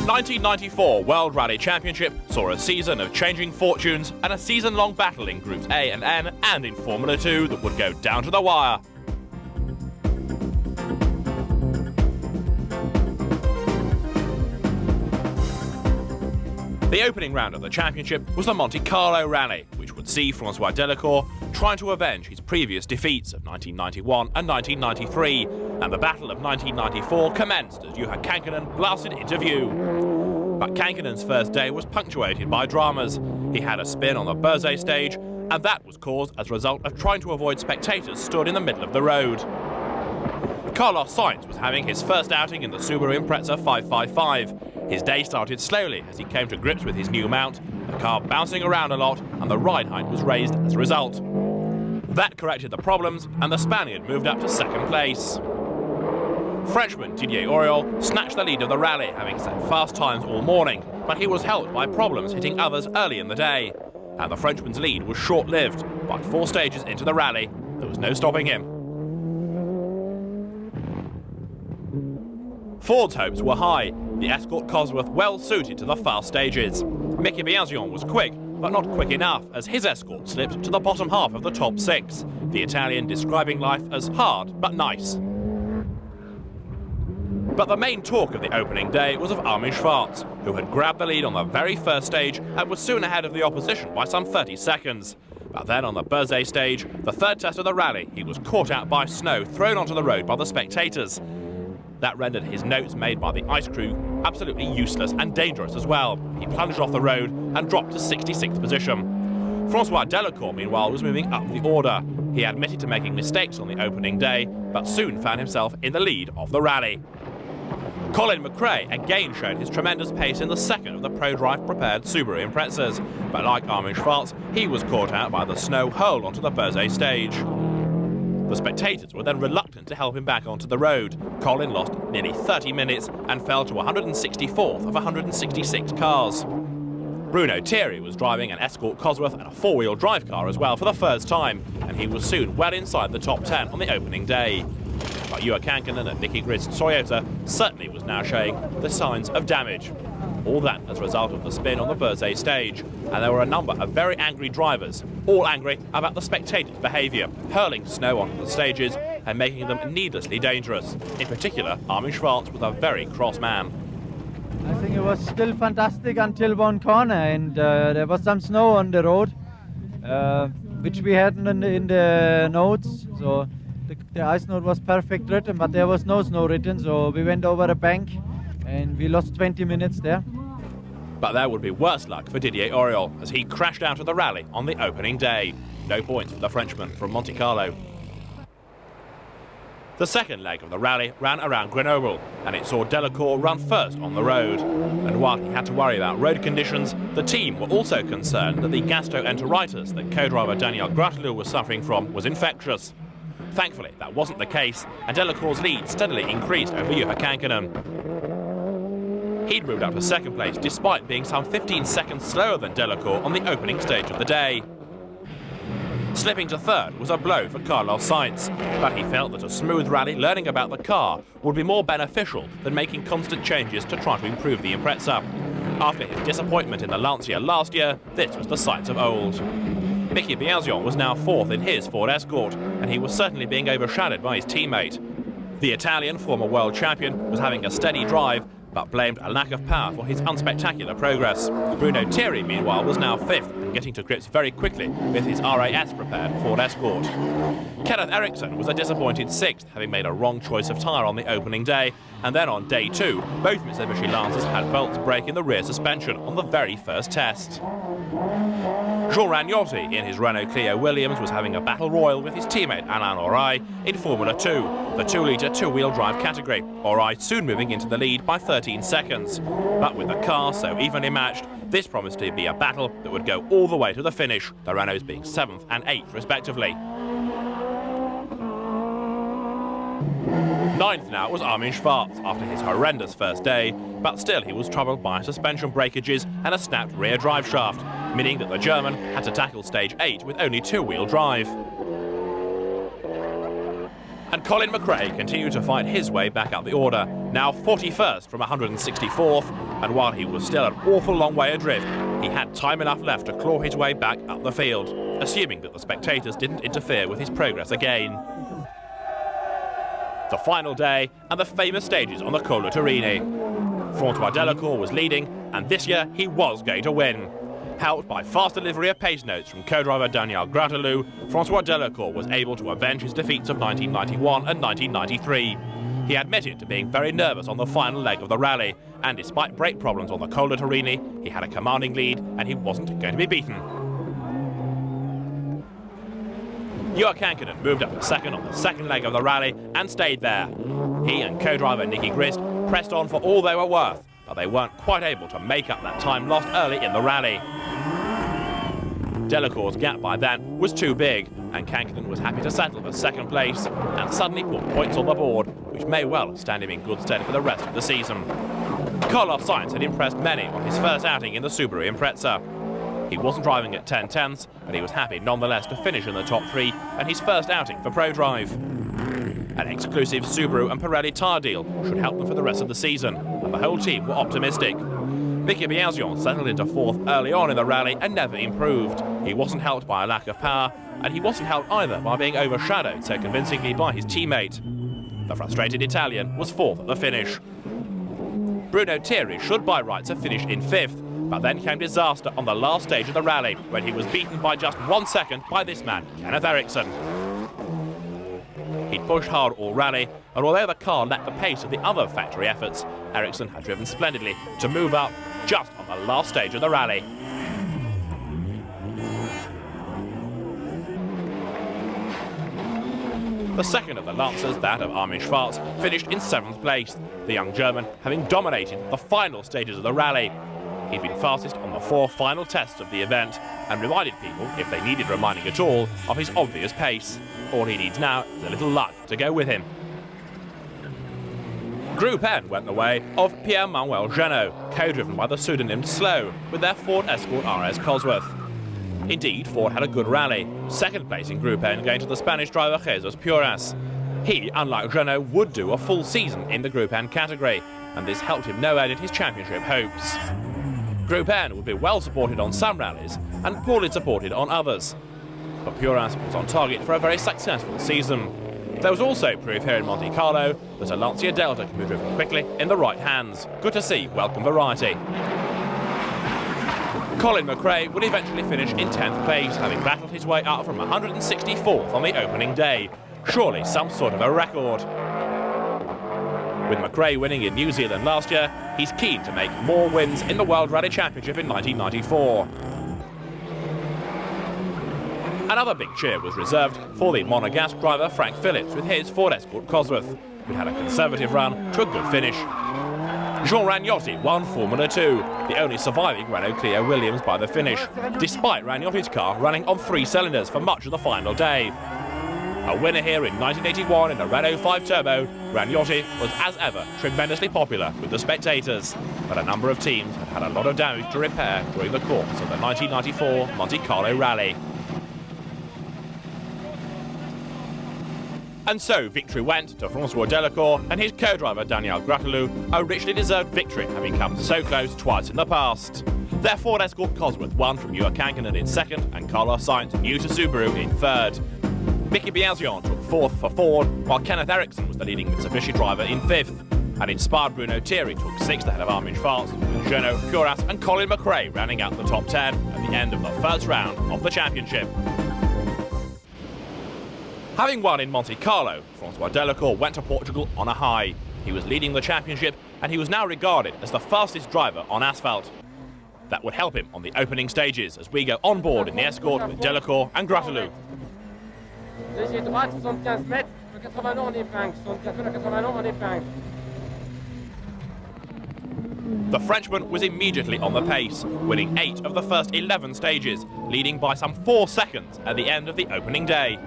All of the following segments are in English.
1994 World Rally Championship saw a season of changing fortunes and a season-long battle in Groups A and N and in Formula 2 that would go down to the wire. The opening round of the championship was the Monte Carlo Rally, which would see François Delacour trying to avenge his previous defeats of 1991 and 1993, and the battle of 1994 commenced as Juha Kankkunen blasted into view. But Kankkunen's first day was punctuated by dramas. He had a spin on the WRC stage, and that was caused as a result of trying to avoid spectators stood in the middle of the road. Carlos Sainz was having his first outing in the Subaru Impreza 555. His day started slowly as he came to grips with his new mount, the car bouncing around a lot, and the ride height was raised as a result. That corrected the problems, and the Spaniard moved up to second place. Frenchman Didier Auriol snatched the lead of the rally, having set fast times all morning, but he was helped by problems hitting others early in the day. And the Frenchman's lead was short-lived. By 4 stages into the rally, there was no stopping him. Ford's hopes were high, the Escort Cosworth well suited to the fast stages. Mickey Biasion was quick, but not quick enough, as his Escort slipped to the bottom half of the top 6, the Italian describing life as hard but nice. But the main talk of the opening day was of Armin Schwarz, who had grabbed the lead on the very first stage and was soon ahead of the opposition by some 30 seconds. But then on the WRC stage, the third test of the rally, he was caught out by snow thrown onto the road by the spectators. That rendered his notes made by the ice crew absolutely useless and dangerous as well. He plunged off the road and dropped to 66th position. François Delacour, meanwhile, was moving up the order. He admitted to making mistakes on the opening day, but soon found himself in the lead of the rally. Colin McRae again showed his tremendous pace in the second of the ProDrive prepared Subaru Imprezas, but like Armin Schwarz, he was caught out by the snow hurled onto the WRC stage. The spectators were then reluctant to help him back onto the road. Colin lost nearly 30 minutes and fell to 164th of 166 cars. Bruno Thierry was driving an Escort Cosworth and a 4-wheel drive car as well for the first time, and he was soon well inside the top 10 on the opening day. But Juha Kankkunen and Nicky Grist's Toyota certainly was now showing the signs of damage. All that as a result of the spin on the WRC stage, and there were a number of very angry drivers, all angry about the spectators' behaviour, hurling snow onto the stages and making them needlessly dangerous. In particular, Armin Schwarz was a very cross man. I think it was still fantastic until one corner, and there was some snow on the road, which we had in the notes. So the ice note was perfect written, but there was no snow written, so we went over a bank and we lost 20 minutes there. But there would be worse luck for Didier Auriol as he crashed out of the rally on the opening day. No points for the Frenchman from Monte Carlo. The second leg of the rally ran around Grenoble, and it saw Delacour run first on the road. And while he had to worry about road conditions, the team were also concerned that the gastroenteritis that co-driver Daniel Gratelou was suffering from was infectious. Thankfully, that wasn't the case, and Delacour's lead steadily increased over Juha Kankkunen. He'd moved up to second place despite being some 15 seconds slower than Delacour on the opening stage of the day. Slipping to third was a blow for Carlos Sainz, but he felt that a smooth rally learning about the car would be more beneficial than making constant changes to try to improve the Impreza. After his disappointment in the Lancia last year, this was the Sainz of old. Mickey Biasion was now fourth in his Ford Escort, and he was certainly being overshadowed by his teammate. The Italian, former world champion, was having a steady drive, but blamed a lack of power for his unspectacular progress. Bruno Thierry, meanwhile, was now fifth and getting to grips very quickly with his RAS-prepared Ford Escort. Kenneth Eriksson was a disappointed sixth, having made a wrong choice of tyre on the opening day, and then on day 2, both Mitsubishi Lancers had belts break in the rear suspension on the very first test. Jean Ragnotti, in his Renault Clio Williams, was having a battle royal with his teammate Alain Orai in Formula 2, the 2-litre 2-wheel drive category. Orai soon moving into the lead by 13 seconds. But with the car so evenly matched, this promised to be a battle that would go all the way to the finish, the Renaults being 7th and 8th respectively. Ninth now was Armin Schwarz after his horrendous first day, but still he was troubled by suspension breakages and a snapped rear drive shaft, meaning that the German had to tackle stage 8 with only 2-wheel drive. And Colin McRae continued to fight his way back up the order, now 41st from 164th, and while he was still an awful long way adrift, he had time enough left to claw his way back up the field, assuming that the spectators didn't interfere with his progress again. The final day and the famous stages on the Col de Torini. Francois Delacour was leading, and this year he was going to win. Helped by fast delivery of pace notes from co-driver Daniel Gratelou, Francois Delacour was able to avenge his defeats of 1991 and 1993. He admitted to being very nervous on the final leg of the rally, and despite brake problems on the Col de Torini, he had a commanding lead and he wasn't going to be beaten. Johan Kankkunen moved up to second on the second leg of the rally and stayed there. He and co-driver Nicky Grist pressed on for all they were worth, but they weren't quite able to make up that time lost early in the rally. Delacour's gap by then was too big, and Kankkunen was happy to settle for second place and suddenly put points on the board, which may well stand him in good stead for the rest of the season. Carlos Sainz had impressed many on his first outing in the Subaru Impreza. He wasn't driving at 10/10ths, but he was happy nonetheless to finish in the top three and his first outing for ProDrive. An exclusive Subaru and Pirelli tyre deal should help them for the rest of the season, and the whole team were optimistic. Mickey Biazion settled into fourth early on in the rally and never improved. He wasn't helped by a lack of power, and he wasn't helped either by being overshadowed so convincingly by his teammate. The frustrated Italian was fourth at the finish. Bruno Thierry should by rights have finished in fifth, but then came disaster on the last stage of the rally when he was beaten by just 1 second by this man, Kenneth Eriksson. He'd pushed hard all rally, and although the car lacked the pace of the other factory efforts, Eriksson had driven splendidly to move up just on the last stage of the rally. The second of the Lancers, that of Armin Schwarz, finished in 7th place, the young German having dominated the final stages of the rally. He'd been fastest on the 4 final tests of the event and reminded people, if they needed reminding at all, of his obvious pace. All he needs now is a little luck to go with him. Group N went the way of Pierre-Manuel Jeannot, co-driven by the pseudonym Slow, with their Ford Escort RS Cosworth. Indeed, Ford had a good rally, second place in Group N going to the Spanish driver Jesus Puras. He, unlike Jeannot, would do a full season in the Group N category, and this helped him no end in his championship hopes. Group N would be well supported on some rallies and poorly supported on others. But Puras was on target for a very successful season. There was also proof here in Monte Carlo that a Lancia Delta can be driven quickly in the right hands. Good to see welcome variety. Colin McRae would eventually finish in 10th place, having battled his way up from 164th on the opening day. Surely some sort of a record. With McRae winning in New Zealand last year, he's keen to make more wins in the World Rally Championship in 1994. Another big cheer was reserved for the Monegasque driver Frank Phillips with his Ford Escort Cosworth, who had a conservative run to a good finish. Jean Ragnotti won Formula 2, the only surviving Renault Clio Williams by the finish, despite Ragnotti's car running on 3 cylinders for much of the final day. A winner here in 1981 in a Renault 5 Turbo, Ragnotti was as ever tremendously popular with the spectators, but a number of teams had had a lot of damage to repair during the course of the 1994 Monte Carlo Rally. And so victory went to Francois Delacour and his co-driver Daniel Gratelou, a richly deserved victory having come so close twice in the past. Their Ford Escort Cosworth won from Johan Kankkunen in second and Carlos Sainz, new to Subaru, in third. Mickey Biazion took fourth for Ford, while Kenneth Eriksson was the leading Mitsubishi driver in fifth. And inspired Bruno Thierry took sixth ahead of Armin Schwarz, with Jeannot, Puras and Colin McRae rounding out the top 10 at the end of the first round of the championship. Having won in Monte Carlo, Francois Delacour went to Portugal on a high. He was leading the championship and he was now regarded as the fastest driver on asphalt. That would help him on the opening stages as we go on board in the Escort with Delacour and Gratelou. The Frenchman was immediately on the pace, winning 8 of the first 11 stages, leading by some 4 seconds at the end of the opening day.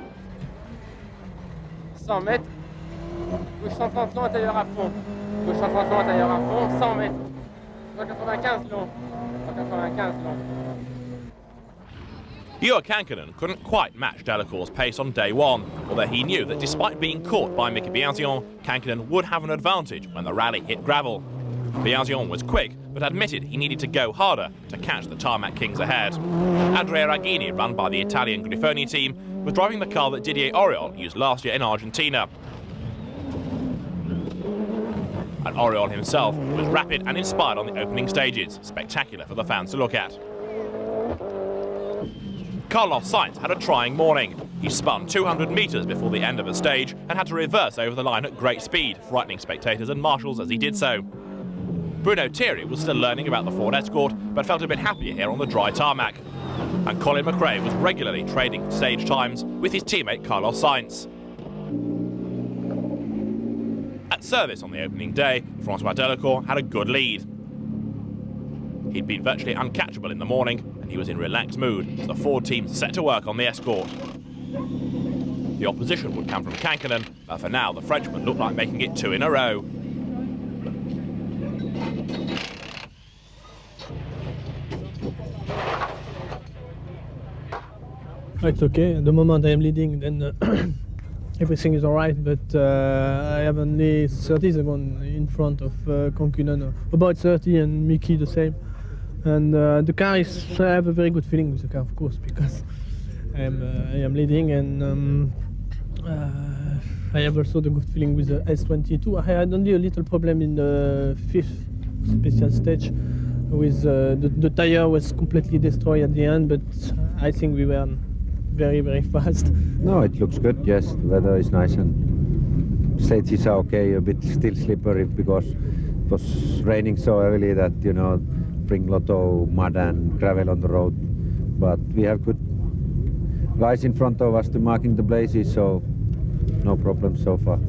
100 mètres, gauche 130 long, intérieur à fond. Gauche 130 long, intérieur à fond, 100 mètres. 195 long, 195 long. Juha Kankkunen couldn't quite match Delacour's pace on day one, although he knew that despite being caught by Mickey Biasion, Kankkunen would have an advantage when the rally hit gravel. Biasion was quick, but admitted he needed to go harder to catch the tarmac kings ahead. Andrea Raghini, run by the Italian Grifoni team, was driving the car that Didier Auriol used last year in Argentina. And Auriol himself was rapid and inspired on the opening stages, spectacular for the fans to look at. Carlos Sainz had a trying morning. He spun 200 metres before the end of a stage and had to reverse over the line at great speed, frightening spectators and marshals as he did so. Bruno Thierry was still learning about the Ford Escort, but felt a bit happier here on the dry tarmac. And Colin McRae was regularly trading stage times with his teammate Carlos Sainz. At service on the opening day, Francois Delacour had a good lead. He'd been virtually uncatchable in the morning, and he was in relaxed mood as the Ford team set to work on the Escort. The opposition would come from Kankkunen, but for now the Frenchman looked like making it 2 in a row. It's okay. At the moment I am leading, then everything is alright, but I have only 30 seconds in front of Kankkunen, about 30, and Mickey the same. And the car is, I have a very good feeling with the car, of course, because I am leading, and I have also the good feeling with the S22. I had only a little problem in the 5th special stage, with the tire was completely destroyed at the end, but I think we were very, very fast. No, it looks good, yes. The weather is nice and stages are okay, a bit still slippery because it was raining so heavily that, you know, bring a lot of mud and gravel on the road. But we have good guys in front of us to marking the places, so no problem so far.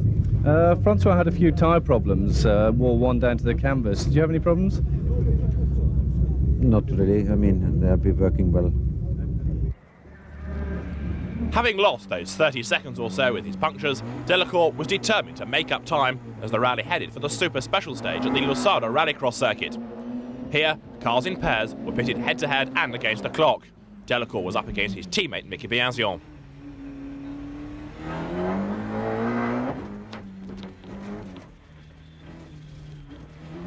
Francois had a few tyre problems, wore one down to the canvas. Did you have any problems? Not really, I mean, they have been working well. Having lost those 30 seconds or so with his punctures, Delacour was determined to make up time as the rally headed for the super special stage at the Lusada Rallycross circuit. Here, cars in pairs were pitted head-to-head and against the clock. Delacour was up against his teammate Mickey Biasion.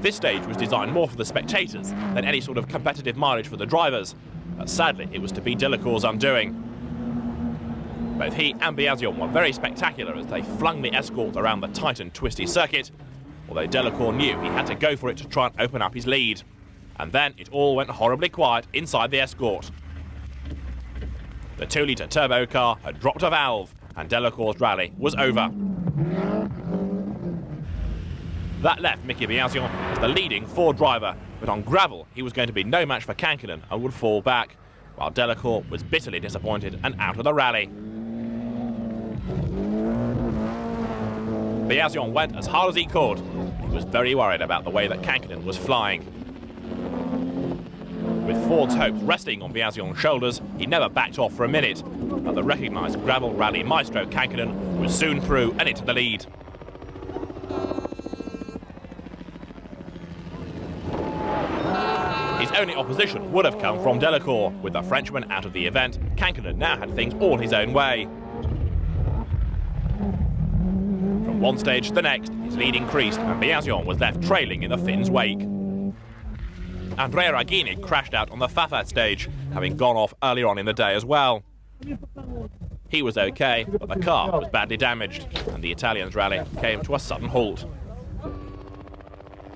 This stage was designed more for the spectators than any sort of competitive mileage for the drivers, but sadly it was to be Delacour's undoing. Both he and Biasion were very spectacular as they flung the Escort around the tight and twisty circuit, although Delacour knew he had to go for it to try and open up his lead. And then it all went horribly quiet inside the Escort. The 2-litre turbo car had dropped a valve and Delacour's rally was over. That left Mickey Biasion as the leading Ford driver, but on gravel he was going to be no match for Kankkunen and would fall back, while Delacour was bitterly disappointed and out of the rally. Biasion went as hard as he could. He was very worried about the way that Kankkunen was flying. With Ford's hopes resting on Biasion's shoulders, he never backed off for a minute, but the recognised gravel rally maestro Kankkunen was soon through and into the lead. His only opposition would have come from Delacour. With the Frenchman out of the event, Kankkunen now had things all his own way. From one stage to the next, his lead increased and Biasion was left trailing in the Finn's wake. Andrea Raghini crashed out on the Fafa stage, having gone off earlier on in the day as well. He was okay, but the car was badly damaged, and the Italians' rally came to a sudden halt.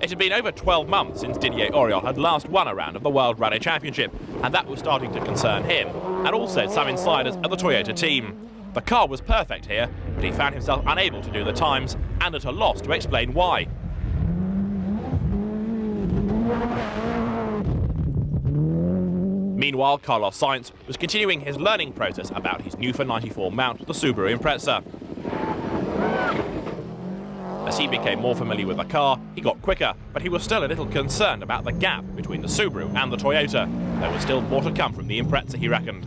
It had been over 12 months since Didier Auriol had last won a round of the World Rally Championship, and that was starting to concern him, and also some insiders at the Toyota team. The car was perfect here, but he found himself unable to do the times, and at a loss to explain why. Meanwhile, Carlos Sainz was continuing his learning process about his new for 94 mount, the Subaru Impreza. As he became more familiar with the car, he got quicker, but he was still a little concerned about the gap between the Subaru and the Toyota. There was still more to come from the Impreza, he reckoned.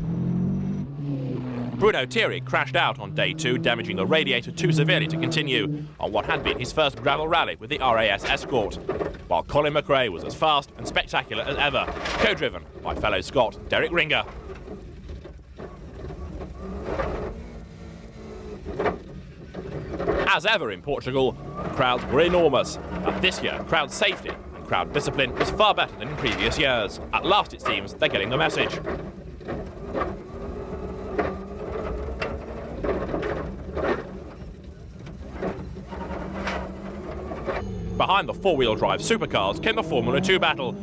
Bruno Thierry crashed out on day 2, damaging the radiator too severely to continue on what had been his first gravel rally with the RAS Escort, while Colin McRae was as fast and spectacular as ever, co-driven by fellow Scot Derek Ringer. As ever in Portugal, the crowds were enormous, but this year crowd safety and crowd discipline was far better than in previous years. At last, it seems, they're getting the message. Behind the four-wheel drive supercars came the Formula 2 battle.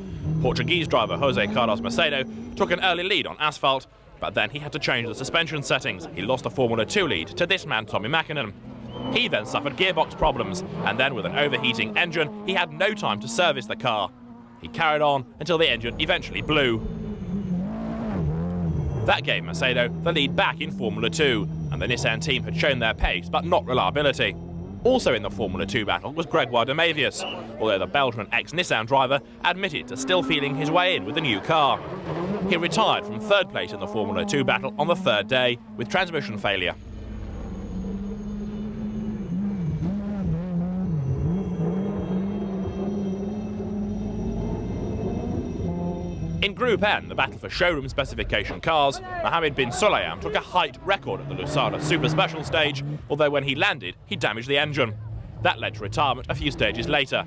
Portuguese driver José Carlos Macedo took an early lead on asphalt, but then he had to change the suspension settings. He lost the Formula 2 lead to this man, Tommy Mäkinen. He then suffered gearbox problems, and then with an overheating engine, he had no time to service the car. He carried on until the engine eventually blew. That gave Macedo the lead back in Formula 2, and the Nissan team had shown their pace but not reliability. Also in the Formula 2 battle was Gregoire de Mavius, although the Belgian ex-Nissan driver admitted to still feeling his way in with the new car. He retired from third place in the Formula 2 battle on the third day with transmission failure. In Group N, the battle for showroom specification cars, Mohammed bin Sulayem took a height record at the Lusada Super Special stage, although when he landed, he damaged the engine. That led to retirement a few stages later.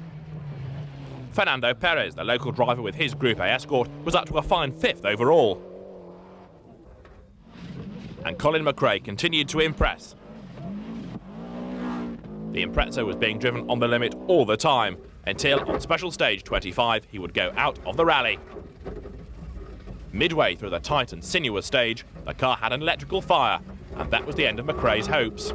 Fernando Perez, the local driver with his Group A Escort, was up to a fine 5th overall. And Colin McRae continued to impress. The Impreza was being driven on the limit all the time, until on special stage 25 he would go out of the rally. Midway through the tight and sinuous stage, the car had an electrical fire, and that was the end of McRae's hopes.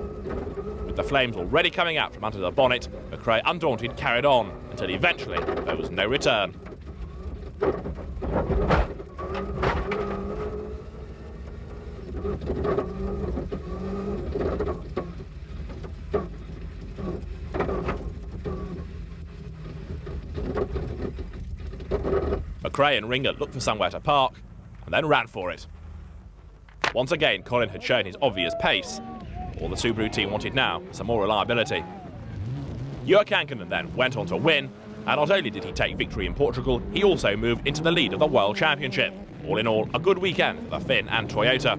With the flames already coming out from under the bonnet, McRae, undaunted, carried on, until eventually there was no return. McRae and Ringer looked for somewhere to park, and then ran for it. Once again, Colin had shown his obvious pace. All the Subaru team wanted now was some more reliability. Jörg Kankkunen then went on to win, and not only did he take victory in Portugal, he also moved into the lead of the World Championship. All in all, a good weekend for the Finn and Toyota.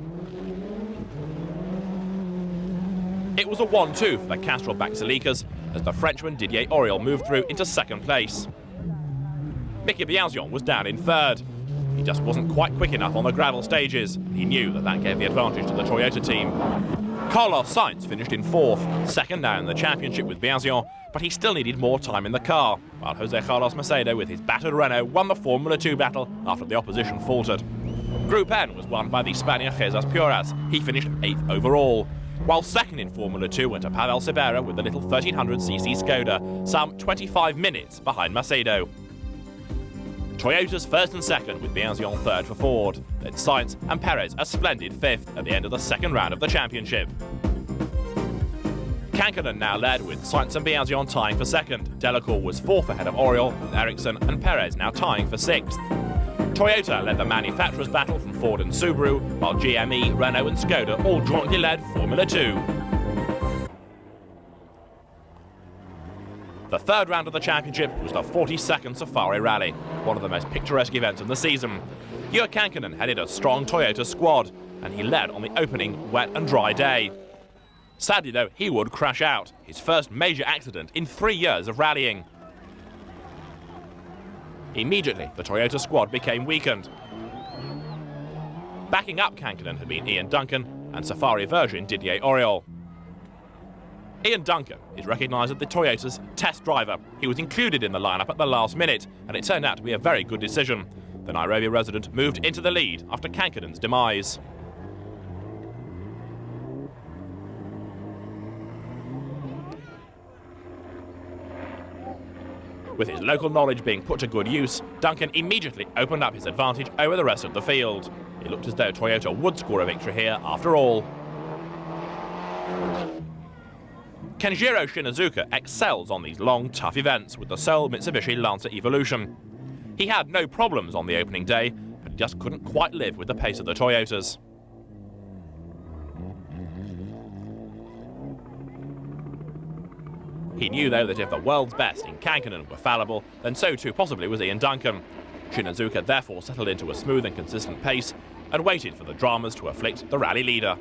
It was a 1-2 for the Castrol Baxilikas as the Frenchman Didier Auriol moved through into second place. Mickey Biasion was down in third. He just wasn't quite quick enough on the gravel stages. He knew that gave the advantage to the Toyota team. Carlos Sainz finished in fourth, second now in the championship with Biasion, but he still needed more time in the car, while José Carlos Macedo with his battered Renault won the Formula 2 battle after the opposition faltered. Group N was won by the Spaniard Jesus Puras. He finished 8th overall, while second in Formula 2 went to Pavel Sibera with the little 1300cc Skoda, some 25 minutes behind Macedo. Toyota's first and second, with Biasion third for Ford. Then Sainz and Perez a splendid 5th at the end of the second round of the championship. Kankkunen now led, with Sainz and Biasion tying for second. Delacour was 4th ahead of Auriol, Ericsson and Perez now tying for 6th. Toyota led the manufacturers' battle from Ford and Subaru, while GME, Renault and Skoda all jointly led Formula 2. The third round of the championship was the 42nd Safari Rally, one of the most picturesque events of the season. Jörg Kankkunen headed a strong Toyota squad, and he led on the opening wet and dry day. Sadly though, he would crash out, his first major accident in 3 years of rallying. Immediately, the Toyota squad became weakened. Backing up Kankkunen had been Ian Duncan and Safari version Didier Auriol. Ian Duncan is recognised as the Toyota's test driver. He was included in the lineup at the last minute, and it turned out to be a very good decision. The Nairobi resident moved into the lead after Kankkunen's demise. With his local knowledge being put to good use, Duncan immediately opened up his advantage over the rest of the field. It looked as though Toyota would score a victory here after all. Kenjiro Shinazuka excels on these long, tough events with the sole Mitsubishi Lancer Evolution. He had no problems on the opening day, but he just couldn't quite live with the pace of the Toyotas. He knew, though, that if the world's best in Kankkunen were fallible, then so too possibly was Ian Duncan. Shinazuka therefore settled into a smooth and consistent pace and waited for the dramas to afflict the rally leader.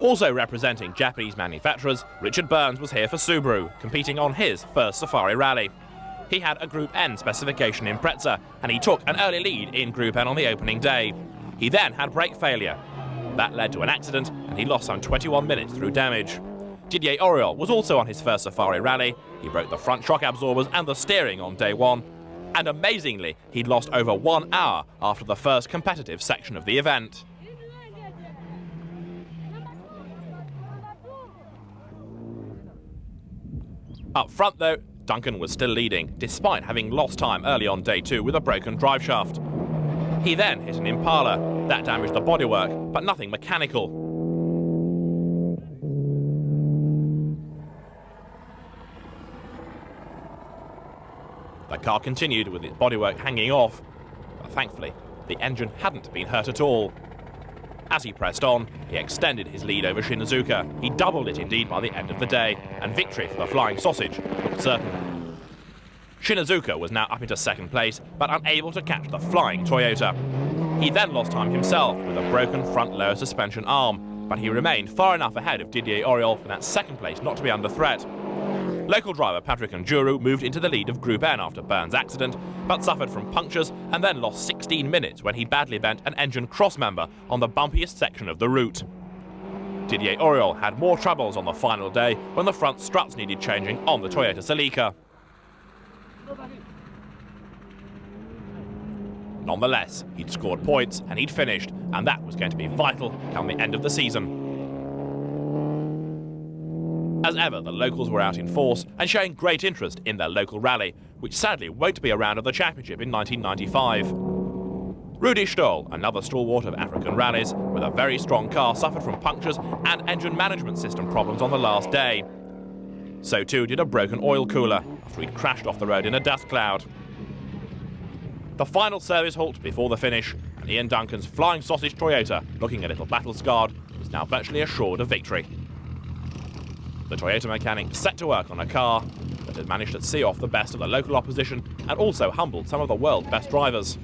Also representing Japanese manufacturers, Richard Burns was here for Subaru, competing on his first Safari Rally. He had a Group N specification in Impreza, and he took an early lead in Group N on the opening day. He then had brake failure. That led to an accident, and he lost some 21 minutes through damage. Didier Auriol was also on his first Safari Rally. He broke the front shock absorbers and the steering on day one. And amazingly, he'd lost over 1 hour after the first competitive section of the event. Up front though, Duncan was still leading, despite having lost time early on day 2 with a broken drive shaft. He then hit an Impala. That damaged the bodywork, but nothing mechanical. The car continued with its bodywork hanging off, but thankfully the engine hadn't been hurt at all. As he pressed on, he extended his lead over Shinazuka. He doubled it indeed by the end of the day, and victory for the Flying Sausage looked certain. Shinazuka was now up into second place, but unable to catch the flying Toyota. He then lost time himself with a broken front lower suspension arm, but he remained far enough ahead of Didier Auriol for that second place not to be under threat. Local driver Patrick Njuru moved into the lead of Group N after Burns' accident, but suffered from punctures and then lost 16 minutes when he badly bent an engine crossmember on the bumpiest section of the route. Didier Auriol had more troubles on the final day when the front struts needed changing on the Toyota Celica. Nonetheless, he'd scored points and he'd finished, and that was going to be vital come the end of the season. As ever, the locals were out in force and showing great interest in their local rally, which sadly won't be around at the championship in 1995. Rudi Stoll, another stalwart of African rallies, with a very strong car, suffered from punctures and engine management system problems on the last day. So too did a broken oil cooler after he'd crashed off the road in a dust cloud. The final service halt before the finish, and Ian Duncan's Flying Sausage Toyota, looking a little battle-scarred, was now virtually assured of victory. The Toyota mechanic set to work on a car that had managed to see off the best of the local opposition and also humbled some of the world's best drivers.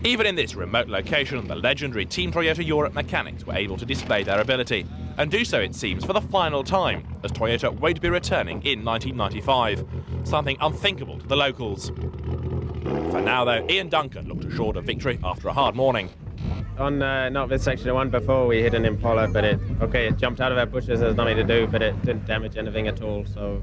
Even in this remote location, the legendary Team Toyota Europe mechanics were able to display their ability, and do so, it seems, for the final time, as Toyota won't be returning in 1995, something unthinkable to the locals. For now though, Ian Duncan looked assured of victory after a hard morning. On not this section 1 before, we hit an Impala, but it jumped out of our bushes. There's nothing to do, but it didn't damage anything at all. So,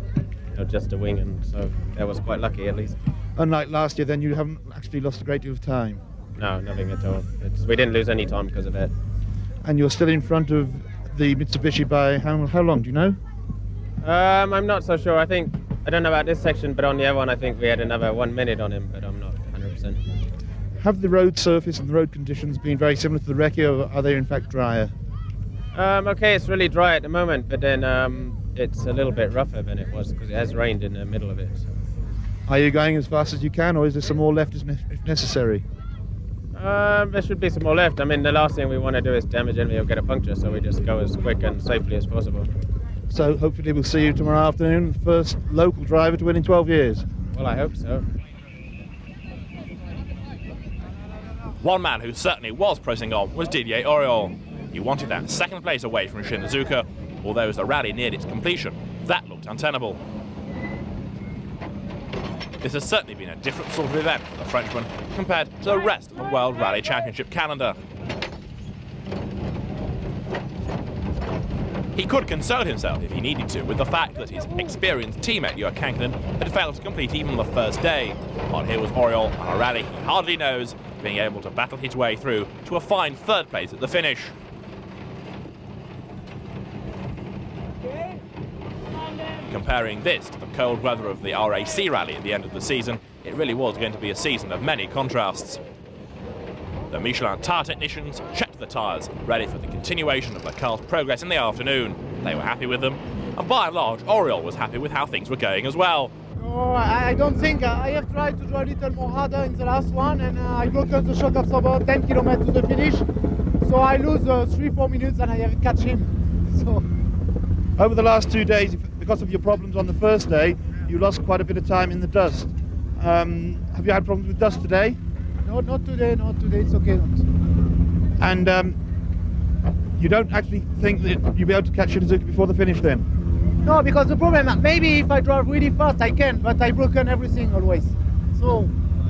just a wing, and so that was quite lucky at least. Unlike last year, then you haven't actually lost a great deal of time. No, nothing at all. We didn't lose any time because of it. And you're still in front of the Mitsubishi by how long? Do you know? I'm not so sure. I don't know about this section, but on the other one, I think we had another 1 minute on him, but I'm not 100%. Have the road surface and the road conditions been very similar to the recce, or are they in fact drier? Okay, it's really dry at the moment, but then it's a little bit rougher than it was because it has rained in the middle of it. So. Are you going as fast as you can, or is there some more left if necessary? There should be some more left. I mean, the last thing we want to do is damage anything or get a puncture, so we just go as quick and safely as possible. So hopefully we'll see you tomorrow afternoon, the first local driver to win in 12 years. Well, I hope so. One man who certainly was pressing on was Didier Auriol. He wanted that second place away from Shinazuka, although as the rally neared its completion, that looked untenable. This has certainly been a different sort of event for the Frenchman compared to the rest of the World Rally Championship calendar. He could console himself if he needed to with the fact that his experienced teammate Johan Kankkunen had failed to complete even the first day, while here was Auriol on a rally he hardly knows, being able to battle his way through to a fine third place at the finish. Comparing this to the cold weather of the WRC rally at the end of the season, it really was going to be a season of many contrasts. The Michelin tyre technicians checked the tyres, ready for the continuation of the car's progress in the afternoon. They were happy with them, and by and large, Auriol was happy with how things were going as well. No, I don't think. I have tried to drive a little more harder in the last one, and I broke the shock absorber 10 kilometers to the finish, so I lose 3-4 minutes and I have to catch him. So. Over the last 2 days, because of your problems on the first day, you lost quite a bit of time in the dust. Have you had problems with dust today? No, not today, it's okay. And You don't actually think that you'll be able to catch Shinizuki before the finish then? No, because the problem, maybe if I drive really fast I can, but I broken everything always. So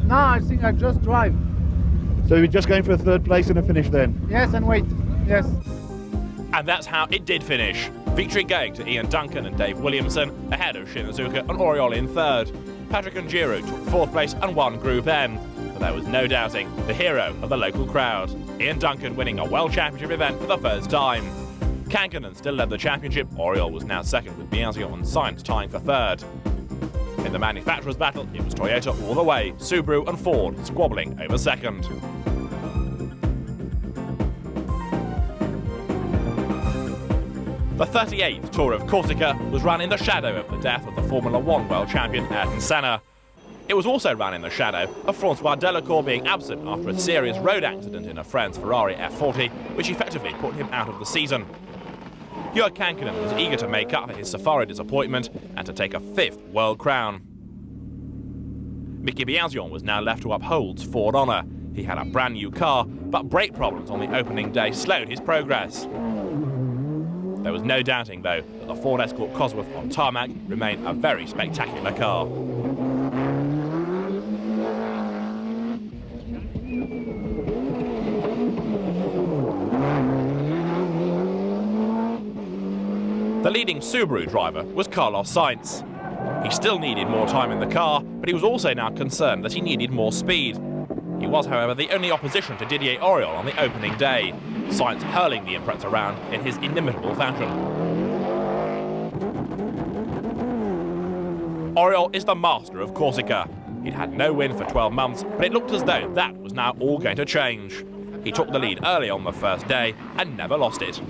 now I think I just drive. So you're just going for a third place and a finish then? Yes, and wait. Yes. And that's how it did finish. Victory going to Ian Duncan and Dave Williamson, ahead of Shinizuka and Oriol in third. Patrick and Giroud took fourth place and won Group N. But there was no doubting the hero of the local crowd. Ian Duncan winning a World Championship event for the first time. Kankkunen still led the championship. Oriol was now second, with Biagio and Sainz tying for third. In the manufacturers' battle, it was Toyota all the way, Subaru and Ford squabbling over second. The 38th Tour of Corsica was run in the shadow of the death of the Formula One world champion Ayrton Senna. It was also run in the shadow of Francois Delacour being absent after a serious road accident in a friend's Ferrari F40, which effectively put him out of the season. Juha Kankkunen was eager to make up for his Safari disappointment and to take a fifth world crown. Mickey Biagio was now left to uphold Ford honour. He had a brand new car, but brake problems on the opening day slowed his progress. There was no doubting, though, that the Ford Escort Cosworth on tarmac remained a very spectacular car. The leading Subaru driver was Carlos Sainz. He still needed more time in the car, but he was also now concerned that he needed more speed. He was, however, the only opposition to Didier Auriol on the opening day, Sainz hurling the Impreza around in his inimitable fashion. Auriol is the master of Corsica. He'd had no win for 12 months, but it looked as though that was now all going to change. He took the lead early on the first day and never lost it.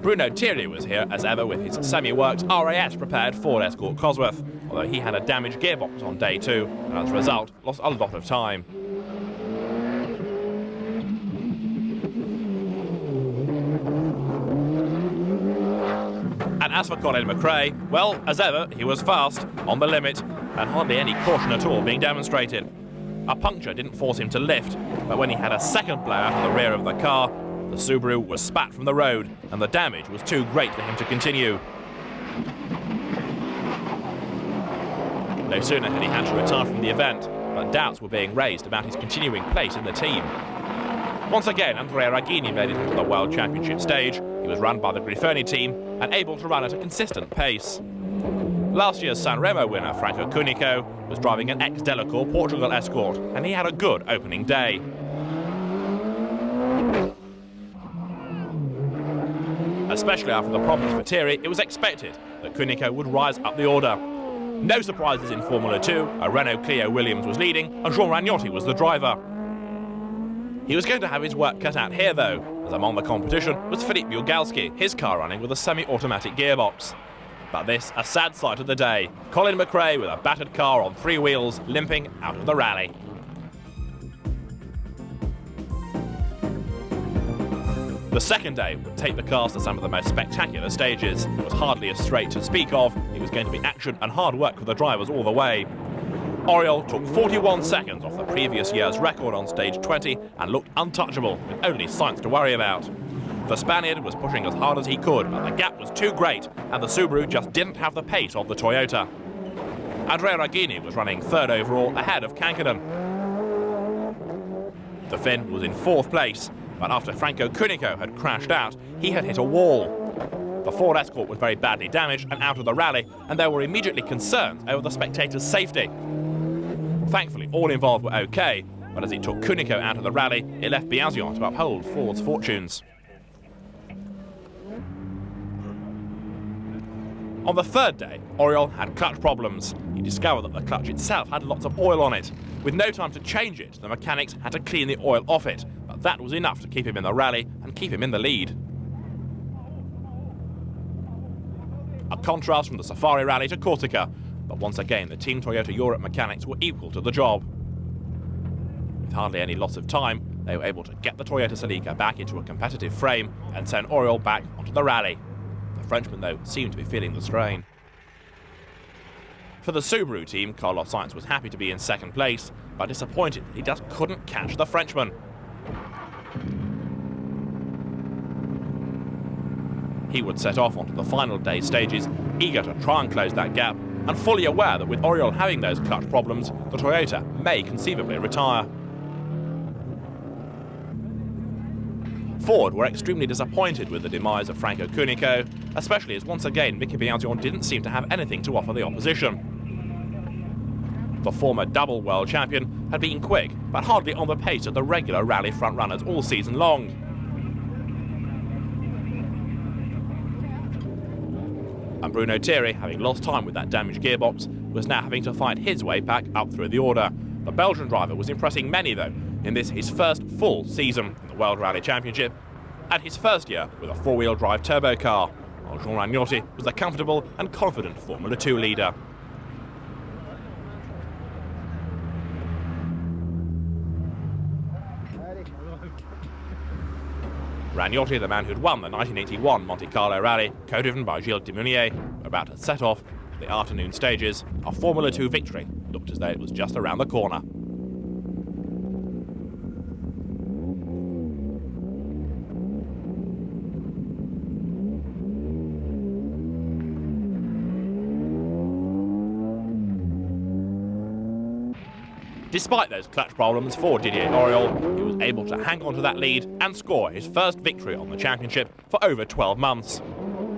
Bruno Thierry was here as ever with his semi-worked RAS-prepared Ford Escort Cosworth, although he had a damaged gearbox on day 2 and as a result lost a lot of time. And as for Colin McRae, well, as ever, he was fast, on the limit, and hardly any caution at all being demonstrated. A puncture didn't force him to lift, but when he had a second blow out of the rear of the car, the Subaru was spat from the road, and the damage was too great for him to continue. No sooner had he had to retire from the event, but doubts were being raised about his continuing place in the team. Once again, Andrea Raghini made it into the World Championship stage. He was run by the Grifoni team and able to run at a consistent pace. Last year's Sanremo winner, Franco Cunico, was driving an ex-Delacour Portugal Escort, and he had a good opening day. Especially after the problems for Thierry, it was expected that Cunico would rise up the order. No surprises in Formula 2, a Renault Clio Williams was leading, and Jean Ragnotti was the driver. He was going to have his work cut out here, though, as among the competition was Philippe Bugalski, his car running with a semi-automatic gearbox. But this, a sad sight of the day. Colin McRae with a battered car on 3 wheels, limping out of the rally. The second day would take the cars to some of the most spectacular stages. It was hardly a straight to speak of. It was going to be action and hard work for the drivers all the way. Auriol took 41 seconds off the previous year's record on stage 20 and looked untouchable, with only Sainz to worry about. The Spaniard was pushing as hard as he could, but the gap was too great, and the Subaru just didn't have the pace of the Toyota. Andrea Raghini was running third overall, ahead of Kankkunen. The Finn was in 4th place, but after Franco Cunico had crashed out, he had hit a wall. The Ford Escort was very badly damaged and out of the rally, and there were immediately concerns over the spectators' safety. Thankfully, all involved were okay, but as it took Cunico out of the rally, it left Biagio to uphold Ford's fortunes. On the third day, Auriol had clutch problems. He discovered that the clutch itself had lots of oil on it. With no time to change it, the mechanics had to clean the oil off it, but that was enough to keep him in the rally and keep him in the lead. A contrast from the Safari rally to Corsica, but once again the Team Toyota Europe mechanics were equal to the job. With hardly any loss of time, they were able to get the Toyota Celica back into a competitive frame and send Auriol back onto the rally. The Frenchman, though, seemed to be feeling the strain. For the Subaru team, Carlos Sainz was happy to be in second place, but disappointed that he just couldn't catch the Frenchman. He would set off onto the final day stages, eager to try and close that gap, and fully aware that with Oriol having those clutch problems, the Toyota may conceivably retire. Ford were extremely disappointed with the demise of Franco Cunico, especially as once again Mickey Biasion didn't seem to have anything to offer the opposition. The former double world champion had been quick, but hardly on the pace of the regular rally frontrunners all season long. And Bruno Thierry, having lost time with that damaged gearbox, was now having to fight his way back up through the order. The Belgian driver was impressing many, though, in this his first full season in the World Rally Championship, and his first year with a four-wheel drive turbo car, while Jean Ragnotti was the comfortable and confident Formula 2 leader. Ragnotti, the man who'd won the 1981 Monte Carlo Rally, co-driven by Gilles Demunier, were about to set off for the afternoon stages. A Formula 2 victory looked as though it was just around the corner. Despite those clutch problems for Didier Auriol, he was able to hang on to that lead and score his first victory on the championship for over 12 months.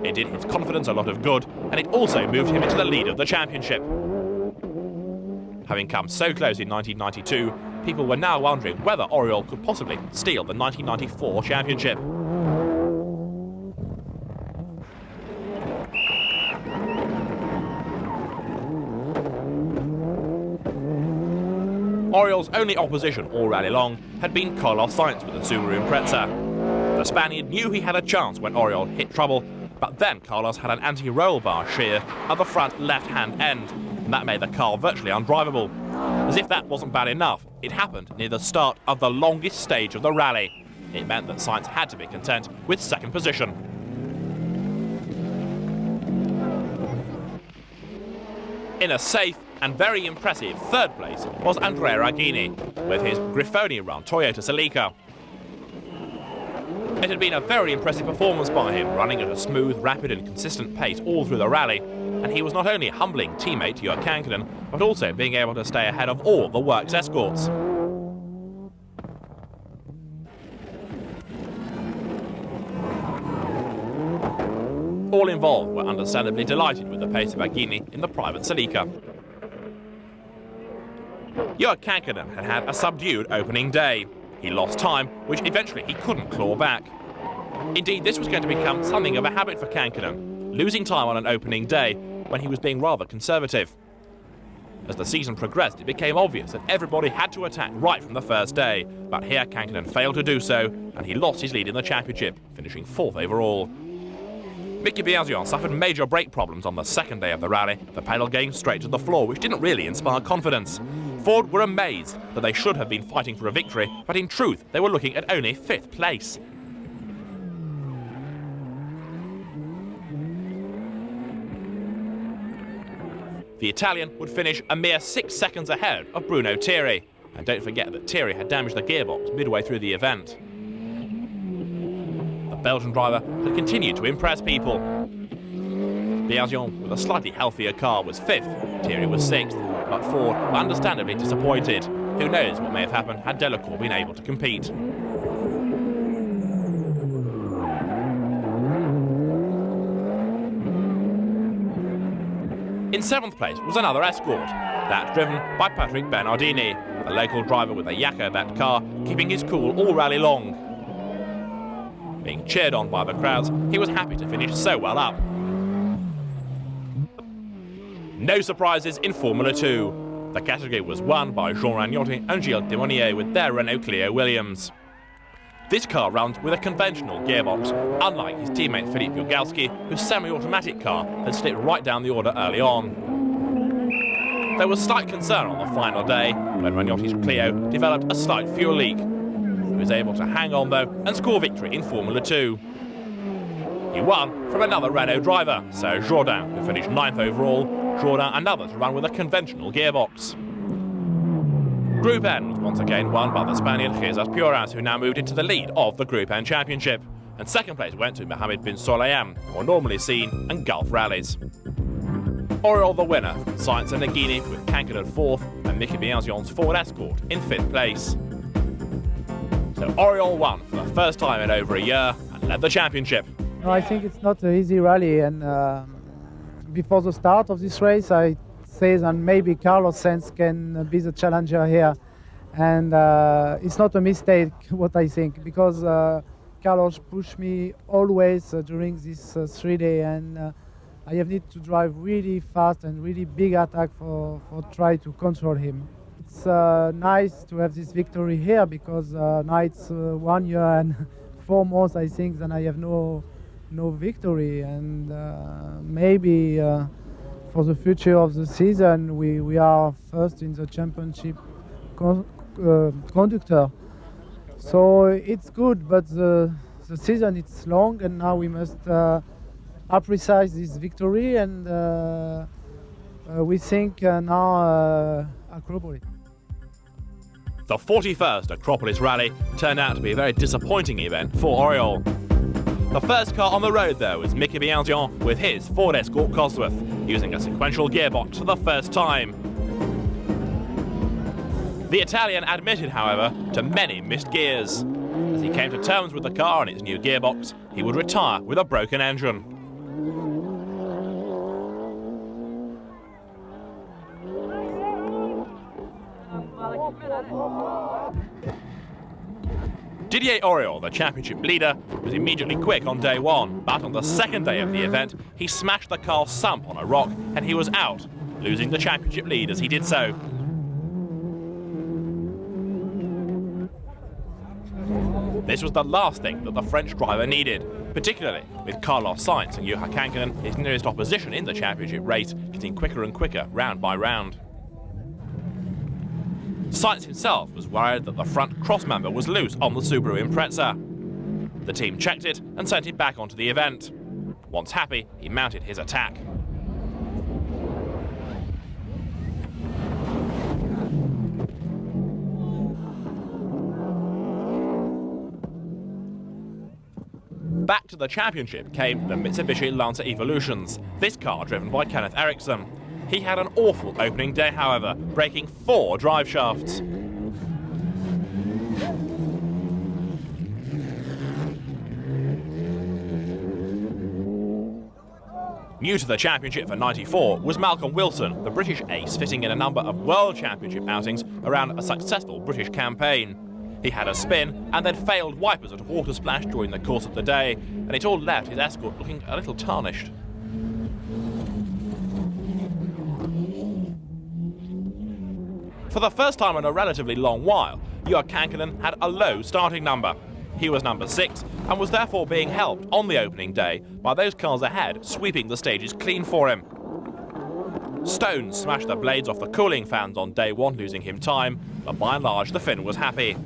It did his confidence a lot of good, and it also moved him into the lead of the championship. Having come so close in 1992, people were now wondering whether Auriol could possibly steal the 1994 championship. Auriol's only opposition all rally long had been Carlos Sainz with the Subaru Impreza. The Spaniard knew he had a chance when Auriol hit trouble, but then Carlos had an anti-roll bar shear at the front left-hand end, and that made the car virtually undrivable. As if that wasn't bad enough, it happened near the start of the longest stage of the rally. It meant that Sainz had to be content with second position. In a safe and very impressive third place was Andrea Raghini with his Grifoni-run Toyota Celica. It had been a very impressive performance by him, running at a smooth, rapid and consistent pace all through the rally, and he was not only humbling teammate Jörg Kankkunen, but also being able to stay ahead of all the works escorts. All involved were understandably delighted with the pace of Raghini in the private Celica. Jörg Kankkunen had had a subdued opening day. He lost time, which eventually he couldn't claw back. Indeed, this was going to become something of a habit for Kankkunen, losing time on an opening day when he was being rather conservative. As the season progressed, it became obvious that everybody had to attack right from the first day, but here Kankkunen failed to do so, and he lost his lead in the championship, finishing fourth overall. Mickey Biasion suffered major brake problems on the second day of the rally, the pedal going straight to the floor, which didn't really inspire confidence. Ford were amazed that they should have been fighting for a victory, but in truth they were looking at only fifth place. The Italian would finish a mere 6 seconds ahead of Bruno Thierry. And don't forget that Thierry had damaged the gearbox midway through the event. The Belgian driver had continued to impress people. Biasion, with a slightly healthier car, was fifth. Thierry was sixth, but Ford were understandably disappointed. Who knows what may have happened had Delacour been able to compete. In seventh place was another escort, that driven by Patrick Bernardini, a local driver with a Yakko-backed car, keeping his cool all rally long. Being cheered on by the crowds, he was happy to finish so well up. No surprises in Formula 2. The category was won by Jean Ragnotti and Gilles Demunier with their Renault Clio Williams. This car runs with a conventional gearbox, unlike his teammate Philippe Jurgalski, whose semi-automatic car had slipped right down the order early on. There was slight concern on the final day when Ragnotti's Clio developed a slight fuel leak. He was able to hang on though and score victory in Formula 2. He won from another Renault driver, Serge Jourdain, who finished 9th overall, Jourdain another to run with a conventional gearbox. Group N was once again won by the Spaniard Jesus Puras, who now moved into the lead of the Group N Championship. And second place went to Mohammed bin Solayem, more normally seen in Gulf rallies. Oriol the winner, Sainz and Nagini with Kankanen fourth and Mickey Bianzion's Ford Escort in fifth place. So Oriol won for the first time in over a year and led the championship. No, I think it's not an easy rally, and before the start of this race I say that maybe Carlos Sainz can be the challenger here, and it's not a mistake what I think, because Carlos pushed me always during this 3 day, and I have need to drive really fast and really big attack for try to control him. It's nice to have this victory here, because now it's 1 year and 4 months I think that I have no victory, and maybe for the future of the season we are first in the championship conductor. So it's good, but the season is long, and now we must appreciate this victory, and we think now Acropolis. The 41st Acropolis Rally turned out to be a very disappointing event for Oriol. The first car on the road, though, was Mickey Bianzion with his Ford Escort Cosworth, using a sequential gearbox for the first time. The Italian admitted, however, to many missed gears. As he came to terms with the car and its new gearbox, he would retire with a broken engine. Didier Oriol, the championship leader, was immediately quick on day one, but on the second day of the event, he smashed the car's sump on a rock and he was out, losing the championship lead as he did so. This was the last thing that the French driver needed, particularly with Carlos Sainz and Juha Kankanen, his nearest opposition in the championship race, getting quicker and quicker round by round. Sainz himself was worried that the front crossmember was loose on the Subaru Impreza. The team checked it and sent him back onto the event. Once happy, he mounted his attack. Back to the championship came the Mitsubishi Lancer Evolutions, this car driven by Kenneth Eriksson. He had an awful opening day, however, breaking 4 drive shafts. New to the championship for '94 was Malcolm Wilson, the British ace, fitting in a number of World Championship outings around a successful British campaign. He had a spin and then failed wipers at a water splash during the course of the day, and it all left his Escort looking a little tarnished. For the first time in a relatively long while, Juha Kankanen had a low starting number. He was number 6 and was therefore being helped on the opening day by those cars ahead sweeping the stages clean for him. Stones smashed the blades off the cooling fans on day 1, losing him time, but by and large the Finn was happy.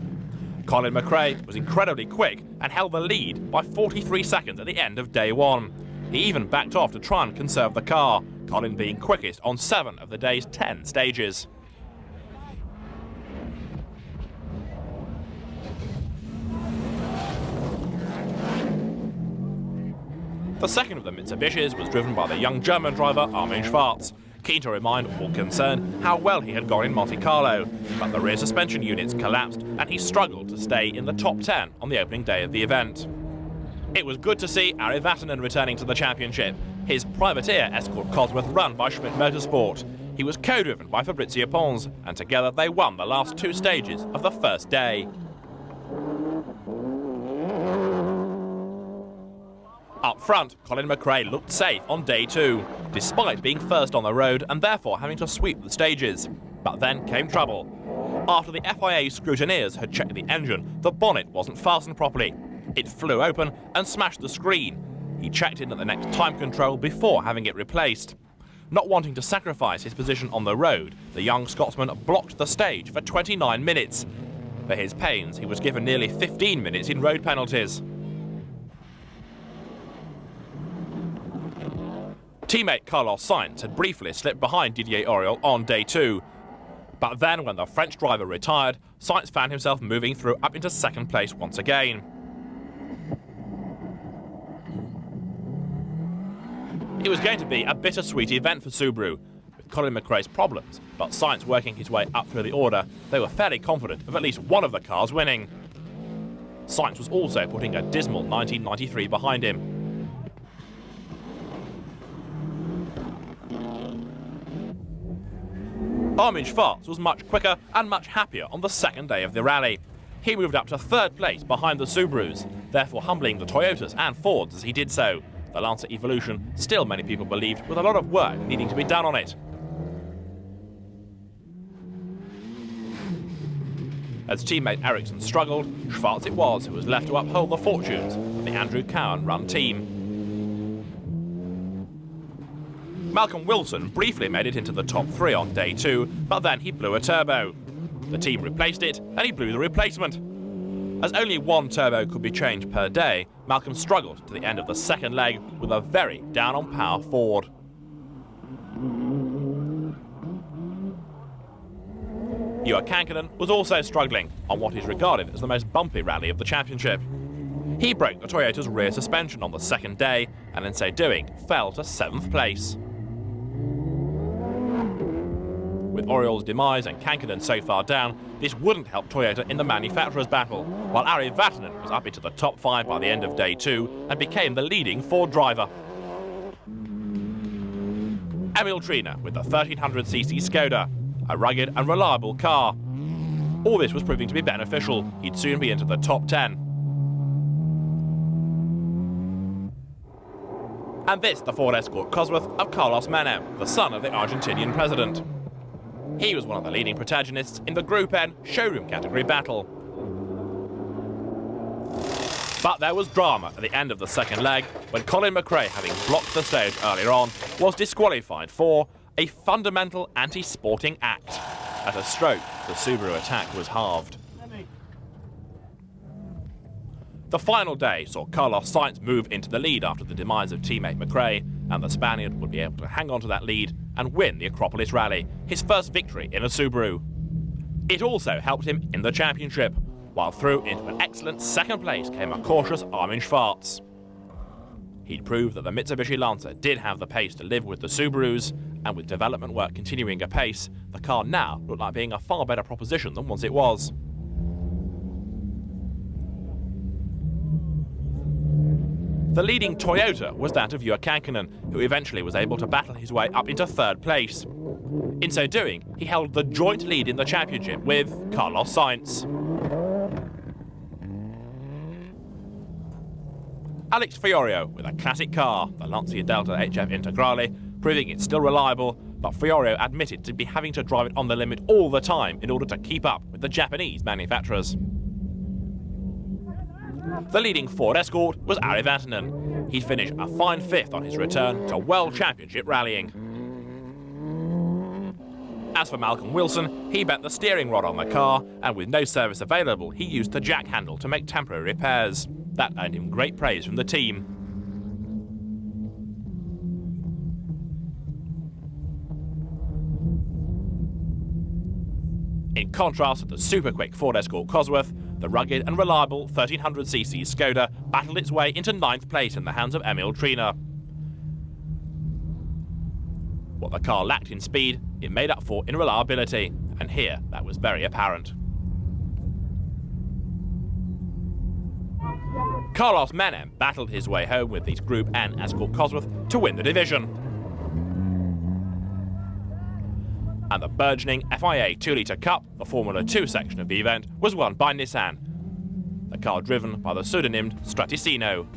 Colin McRae was incredibly quick and held the lead by 43 seconds at the end of day 1. He even backed off to try and conserve the car, Colin being quickest on 7 of the day's 10 stages. The second of the Mitsubishis was driven by the young German driver Armin Schwarz, keen to remind all concerned how well he had gone in Monte Carlo, but the rear suspension units collapsed and he struggled to stay in the top 10 on the opening day of the event. It was good to see Ari Vatanen returning to the championship, his privateer Escort Cosworth run by Schmidt Motorsport. He was co-driven by Fabrizio Pons, and together they won the last 2 stages of the first day. Up front, Colin McRae looked safe on day 2, despite being first on the road and therefore having to sweep the stages. But then came trouble. After the FIA scrutineers had checked the engine, the bonnet wasn't fastened properly. It flew open and smashed the screen. He checked in at the next time control before having it replaced. Not wanting to sacrifice his position on the road, the young Scotsman blocked the stage for 29 minutes. For his pains, he was given nearly 15 minutes in road penalties. Teammate Carlos Sainz had briefly slipped behind Didier Auriol on day 2. But then, when the French driver retired, Sainz found himself moving through up into second place once again. It was going to be a bittersweet event for Subaru, with Colin McRae's problems, but Sainz working his way up through the order. They were fairly confident of at least one of the cars winning. Sainz was also putting a dismal 1993 behind him. Armin Schwarz was much quicker and much happier on the second day of the rally. He moved up to third place behind the Subarus, therefore humbling the Toyotas and Fords as he did so. The Lancer Evolution, still many people believed, with a lot of work needing to be done on it. As teammate Ericsson struggled, Schwarz it was who was left to uphold the fortunes of the Andrew Cowan-run team. Malcolm Wilson briefly made it into the top 3 on day 2, but then he blew a turbo. The team replaced it, and he blew the replacement. As only one turbo could be changed per day, Malcolm struggled to the end of the second leg with a very down-on-power Ford. Juha Kankkunen was also struggling on what is regarded as the most bumpy rally of the championship. He broke the Toyota's rear suspension on the second day, and in so doing, fell to 7th place. With Auriol's demise and Kankkunen so far down, this wouldn't help Toyota in the manufacturers' battle, while Ari Vatanen was up into the top 5 by the end of day 2 and became the leading Ford driver. Emil Trina with the 1300cc Skoda, a rugged and reliable car. All this was proving to be beneficial. He'd soon be into the top 10. And this, the Ford Escort Cosworth of Carlos Menem, the son of the Argentinian president. He was one of the leading protagonists in the Group N showroom category battle. But there was drama at the end of the second leg when Colin McRae, having blocked the stage earlier on, was disqualified for a fundamental anti-sporting act. At a stroke, the Subaru attack was halved. The final day saw Carlos Sainz move into the lead after the demise of teammate McRae, and the Spaniard would be able to hang on to that lead and win the Acropolis Rally, his first victory in a Subaru. It also helped him in the championship, while through into an excellent second place came a cautious Armin Schwarz. He'd proved that the Mitsubishi Lancer did have the pace to live with the Subarus, and with development work continuing apace, the car now looked like being a far better proposition than once it was. The leading Toyota was that of Juha Kankkunen, who eventually was able to battle his way up into third place. In so doing, he held the joint lead in the championship with Carlos Sainz. Alex Fiorio with a classic car, the Lancia Delta HF Integrale, proving it's still reliable, but Fiorio admitted to be having to drive it on the limit all the time in order to keep up with the Japanese manufacturers. The leading Ford Escort was Ari Vatanen. He finished a fine 5th on his return to World Championship rallying. As for Malcolm Wilson, he bent the steering rod on the car, and with no service available, he used the jack handle to make temporary repairs. That earned him great praise from the team. In contrast to the super-quick Ford Escort Cosworth, the rugged and reliable 1300cc Skoda battled its way into 9th place in the hands of Emil Trina. What the car lacked in speed, it made up for in reliability, and here that was very apparent. Carlos Menem battled his way home with his Group N Escort Cosworth to win the division. And the burgeoning FIA 2-litre Cup, the Formula 2 section of the event, was won by Nissan, the car driven by the pseudonymed Straticino.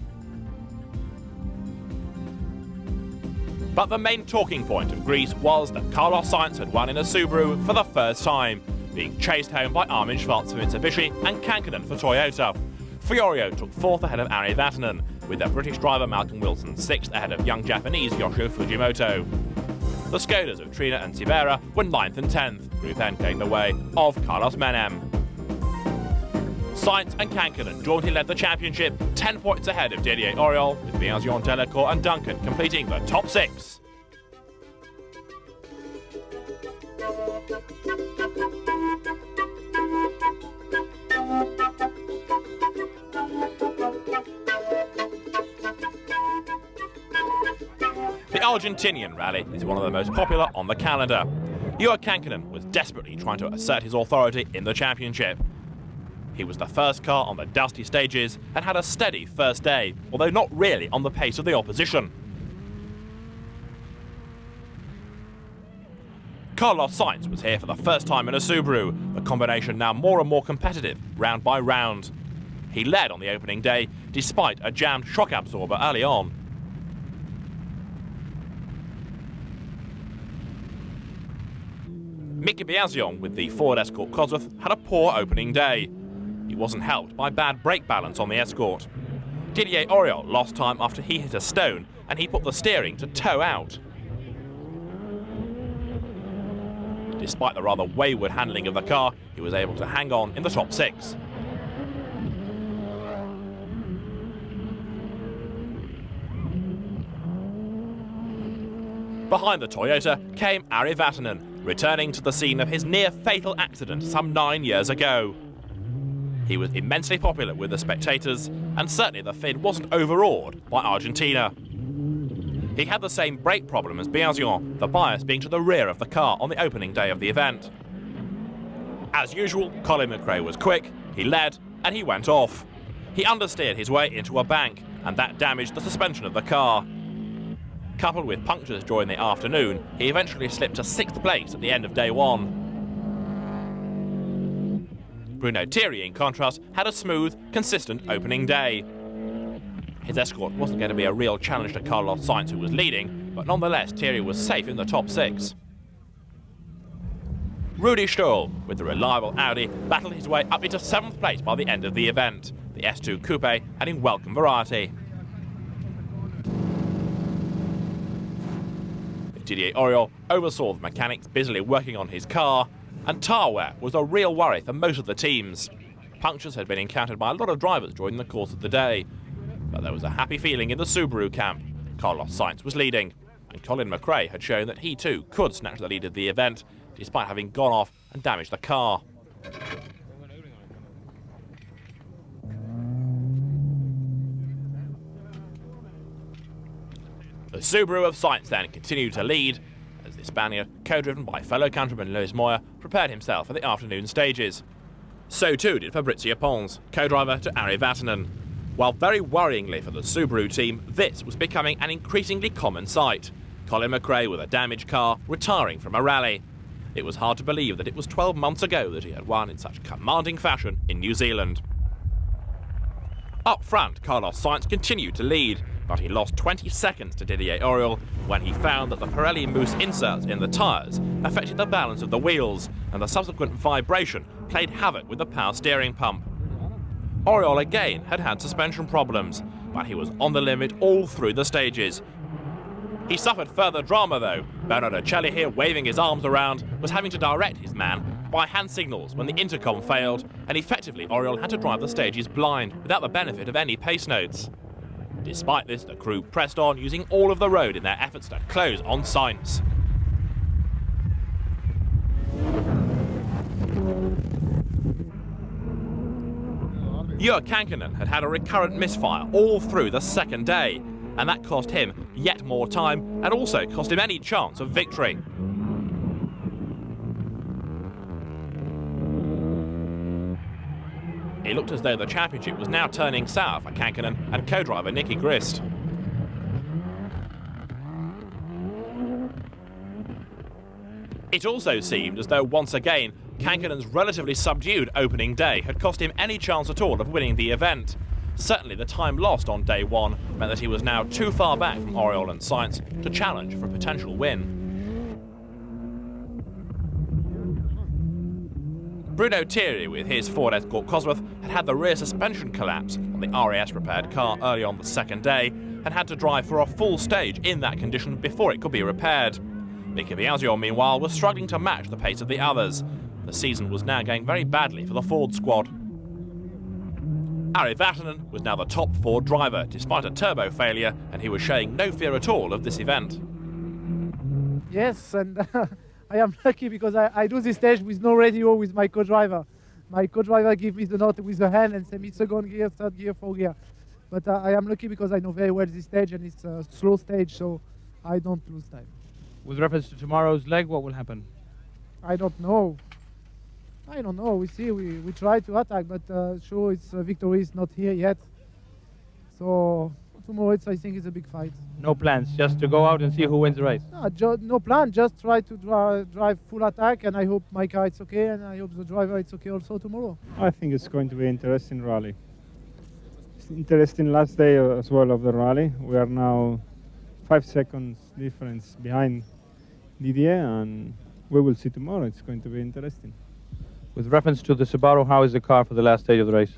But the main talking point of Greece was that Carlos Sainz had won in a Subaru for the first time, being chased home by Armin Schwarz for Mitsubishi and Kankkunen for Toyota. Fiorio took 4th ahead of Ari Vatanen, with their British driver Malcolm Wilson 6th ahead of young Japanese Yoshio Fujimoto. The Skodas of Trina and Sibera were 9th and 10th, Group N going the way of Carlos Menem. Sainz and Kankkunen jointly led the championship, 10 points ahead of Didier Auriol, with Biagio Delacour and Duncan completing the top 6. The Argentinian rally is one of the most popular on the calendar. Juha Kankkunen was desperately trying to assert his authority in the championship. He was the first car on the dusty stages and had a steady first day, although not really on the pace of the opposition. Carlos Sainz was here for the first time in a Subaru, the combination now more and more competitive, round by round. He led on the opening day, despite a jammed shock absorber early on. Mika Biasion with the Ford Escort Cosworth had a poor opening day. He wasn't helped by bad brake balance on the Escort. Didier Auriol lost time after he hit a stone and he put the steering to toe out. Despite the rather wayward handling of the car, he was able to hang on in the top 6. Behind the Toyota came Ari Vatanen, returning to the scene of his near-fatal accident some 9 years ago. He was immensely popular with the spectators, and certainly the Finn wasn't overawed by Argentina. He had the same brake problem as Biasion, the bias being to the rear of the car on the opening day of the event. As usual, Colin McRae was quick, he led, and he went off. He understeered his way into a bank, and that damaged the suspension of the car. Coupled with punctures during the afternoon, he eventually slipped to 6th place at the end of day 1. Bruno Thierry, in contrast, had a smooth, consistent opening day. His Escort wasn't going to be a real challenge to Carlos Sainz, who was leading, but nonetheless Thierry was safe in the top 6. Rudi Stoll, with the reliable Audi, battled his way up into 7th place by the end of the event, the S2 Coupe adding welcome variety. Didier Auriol oversaw the mechanics busily working on his car, and tyre wear was a real worry for most of the teams. Punctures had been encountered by a lot of drivers during the course of the day, but there was a happy feeling in the Subaru camp. Carlos Sainz was leading, and Colin McRae had shown that he too could snatch the lead of the event, despite having gone off and damaged the car. The Subaru of Sainz then continued to lead, as the Spaniard, co-driven by fellow countryman Luis Moya, prepared himself for the afternoon stages. So too did Fabrizio Pons, co-driver to Ari Vatanen. While very worryingly for the Subaru team, this was becoming an increasingly common sight. Colin McRae with a damaged car, retiring from a rally. It was hard to believe that it was 12 months ago that he had won in such commanding fashion in New Zealand. Up front, Carlos Sainz continued to lead, but he lost 20 seconds to Didier Auriol when he found that the Pirelli Mousse inserts in the tyres affected the balance of the wheels, and the subsequent vibration played havoc with the power steering pump. Auriol again had suspension problems, but he was on the limit all through the stages. He suffered further drama though. Bernardo Celli here, waving his arms around, was having to direct his man by hand signals when the intercom failed, and effectively Auriol had to drive the stages blind without the benefit of any pace notes. Despite this, the crew pressed on, using all of the road in their efforts to close on Sainz. Juha Kankkunen had a recurrent misfire all through the second day, and that cost him yet more time and also cost him any chance of victory. It looked as though the championship was now turning sour for Kankkunen and co-driver Nicky Grist. It also seemed as though once again Kankkunen's relatively subdued opening day had cost him any chance at all of winning the event. Certainly the time lost on day 1 meant that he was now too far back from Auriol and Sainz to challenge for a potential win. Bruno Thierry, with his Ford Escort Cosworth, had the rear suspension collapse on the RAS-repaired car early on the second day and had to drive for a full stage in that condition before it could be repaired. Mika Biasion, meanwhile, was struggling to match the pace of the others. The season was now going very badly for the Ford squad. Ari Vatanen was now the top Ford driver, despite a turbo failure, and he was showing no fear at all of this event. Yes, and I am lucky because I do this stage with no radio with my co-driver. My co-driver gives me the note with the hand and say me second gear, third gear, fourth gear. But I am lucky because I know very well this stage and it's a slow stage, so I don't lose time. With reference to tomorrow's leg, what will happen? I don't know. I don't know. We see. We try to attack, but sure, its victory is not here yet. So tomorrow, I think it's a big fight. No plans, just to go out and see who wins the race. No plan. Just try to drive full attack, and I hope my car is okay, and I hope the driver is okay also tomorrow. I think it's going to be an interesting rally. It's interesting last day as well of the rally. We are now 5 seconds difference behind Didier, and we will see tomorrow. It's going to be interesting. With reference to the Subaru, how is the car for the last stage of the race?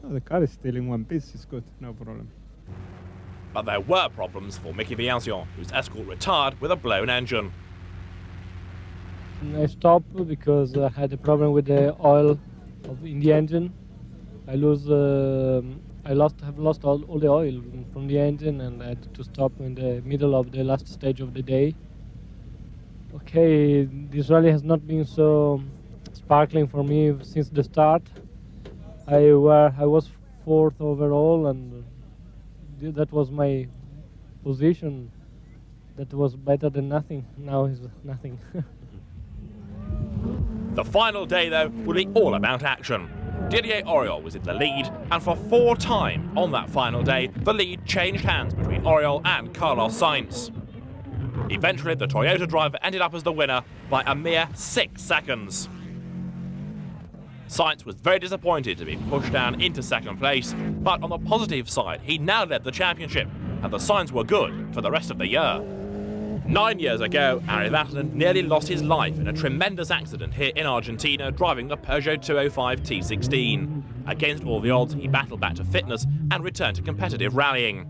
The car is still in one piece. It's good, no problem. But there were problems for Mickey Viazion, whose Escort retired with a blown engine. I stopped because I had a problem with the oil in the engine. I have lost all the oil from the engine, and I had to stop in the middle of the last stage of the day. Okay, this rally has not been so sparkling for me since the start. I was 4th overall, and that was my position. That was better than nothing. Now is nothing. The final day, though, will be all about action. Didier Auriol was in the lead, and for 4 times on that final day, the lead changed hands between Auriol and Carlos Sainz. Eventually, the Toyota driver ended up as the winner by a mere 6 seconds. Sainz was very disappointed to be pushed down into 2nd place, but on the positive side, he now led the championship, and the signs were good for the rest of the year. 9 years ago, Ari Vatanen nearly lost his life in a tremendous accident here in Argentina driving the Peugeot 205 T16. Against all the odds, he battled back to fitness and returned to competitive rallying.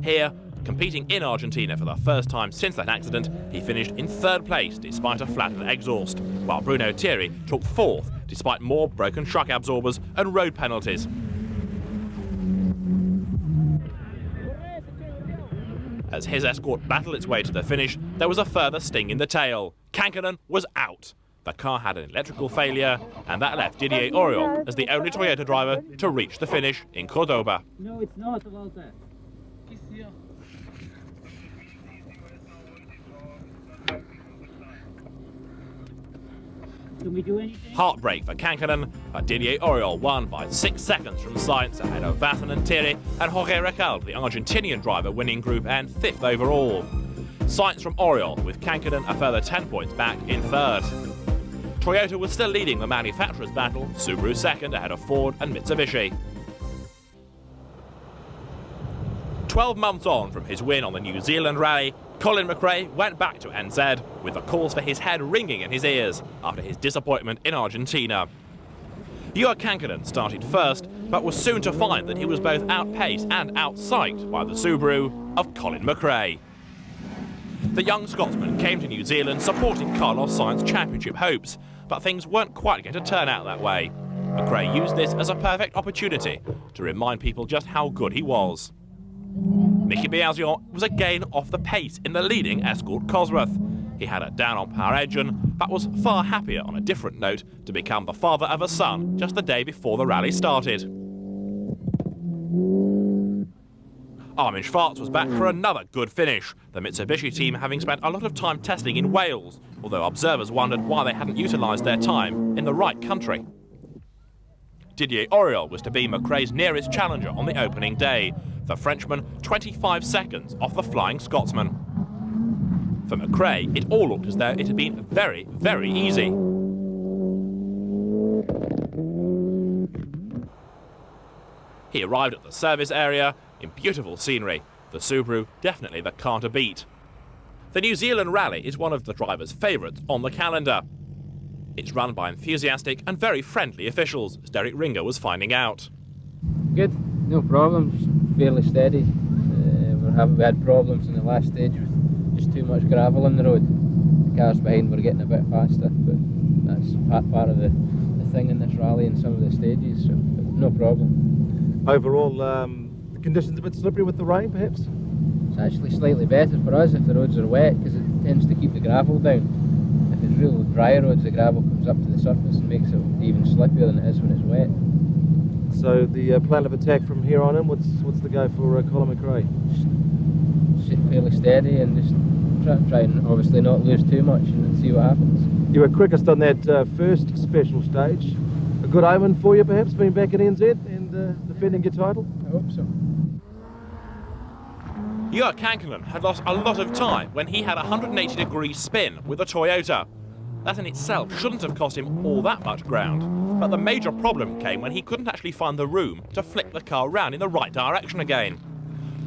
Here, competing in Argentina for the first time since that accident, he finished in 3rd place despite a flattened exhaust, while Bruno Thierry took 4th despite more broken shock absorbers and road penalties. As his Escort battled its way to the finish, there was a further sting in the tail. Kankkunen was out. The car had an electrical failure, and that left Didier Auriol as the only Toyota driver to reach the finish in Cordoba. No, it's not about that. He's here. Can we do anything? Heartbreak for Kankkunen, but Didier Auriol won by 6 seconds from Sainz ahead of Vatanen, Thierry and Jorge Recalde, the Argentinian driver winning Group N 5th overall. Sainz from Auriol, with Kankkunen a further 10 points back in 3rd. Toyota was still leading the manufacturers' battle, Subaru 2nd ahead of Ford and Mitsubishi. 12 months on from his win on the New Zealand rally, Colin McRae went back to NZ with the calls for his head ringing in his ears after his disappointment in Argentina. Juha Kankkunen started first, but was soon to find that he was both outpaced and outpsyched by the Subaru of Colin McRae. The young Scotsman came to New Zealand supporting Carlos Sainz's championship hopes, but things weren't quite going to turn out that way. McRae used this as a perfect opportunity to remind people just how good he was. Mickey Viazion was again off the pace in the leading Escort Cosworth. He had a down-on-power engine, but was far happier on a different note to become the father of a son just the day before the rally started. Armin Schwarz was back for another good finish, the Mitsubishi team having spent a lot of time testing in Wales, although observers wondered why they hadn't utilised their time in the right country. Didier Auriol was to be McRae's nearest challenger on the opening day, the Frenchman 25 seconds off the Flying Scotsman. For McRae, it all looked as though it had been very, very easy. He arrived at the service area in beautiful scenery, the Subaru definitely the car to beat. The New Zealand Rally is one of the driver's favourites on the calendar. It's run by enthusiastic and very friendly officials, as Derek Ringer was finding out. Good, no problems, fairly steady. We had problems in the last stage with just too much gravel on the road. The cars behind were getting a bit faster, but that's part of the thing in this rally and some of the stages, so no problem. Overall, the conditions a bit slippery with the rain, perhaps? It's actually slightly better for us if the roads are wet, because it tends to keep the gravel down. If it's real dry roads, the gravel comes up to the surface and makes it even slippier than it is when it's wet. So the plan of attack from here on in, what's the go for Colin McRae? Sit fairly steady and just try and obviously not lose too much and see what happens. You were quickest on that first special stage. A good omen for you, perhaps, being back at NZ and defending your title? I hope so. Jörg Kankkunen had lost a lot of time when he had a 180-degree spin with a Toyota. That in itself shouldn't have cost him all that much ground, but the major problem came when he couldn't actually find the room to flick the car round in the right direction again.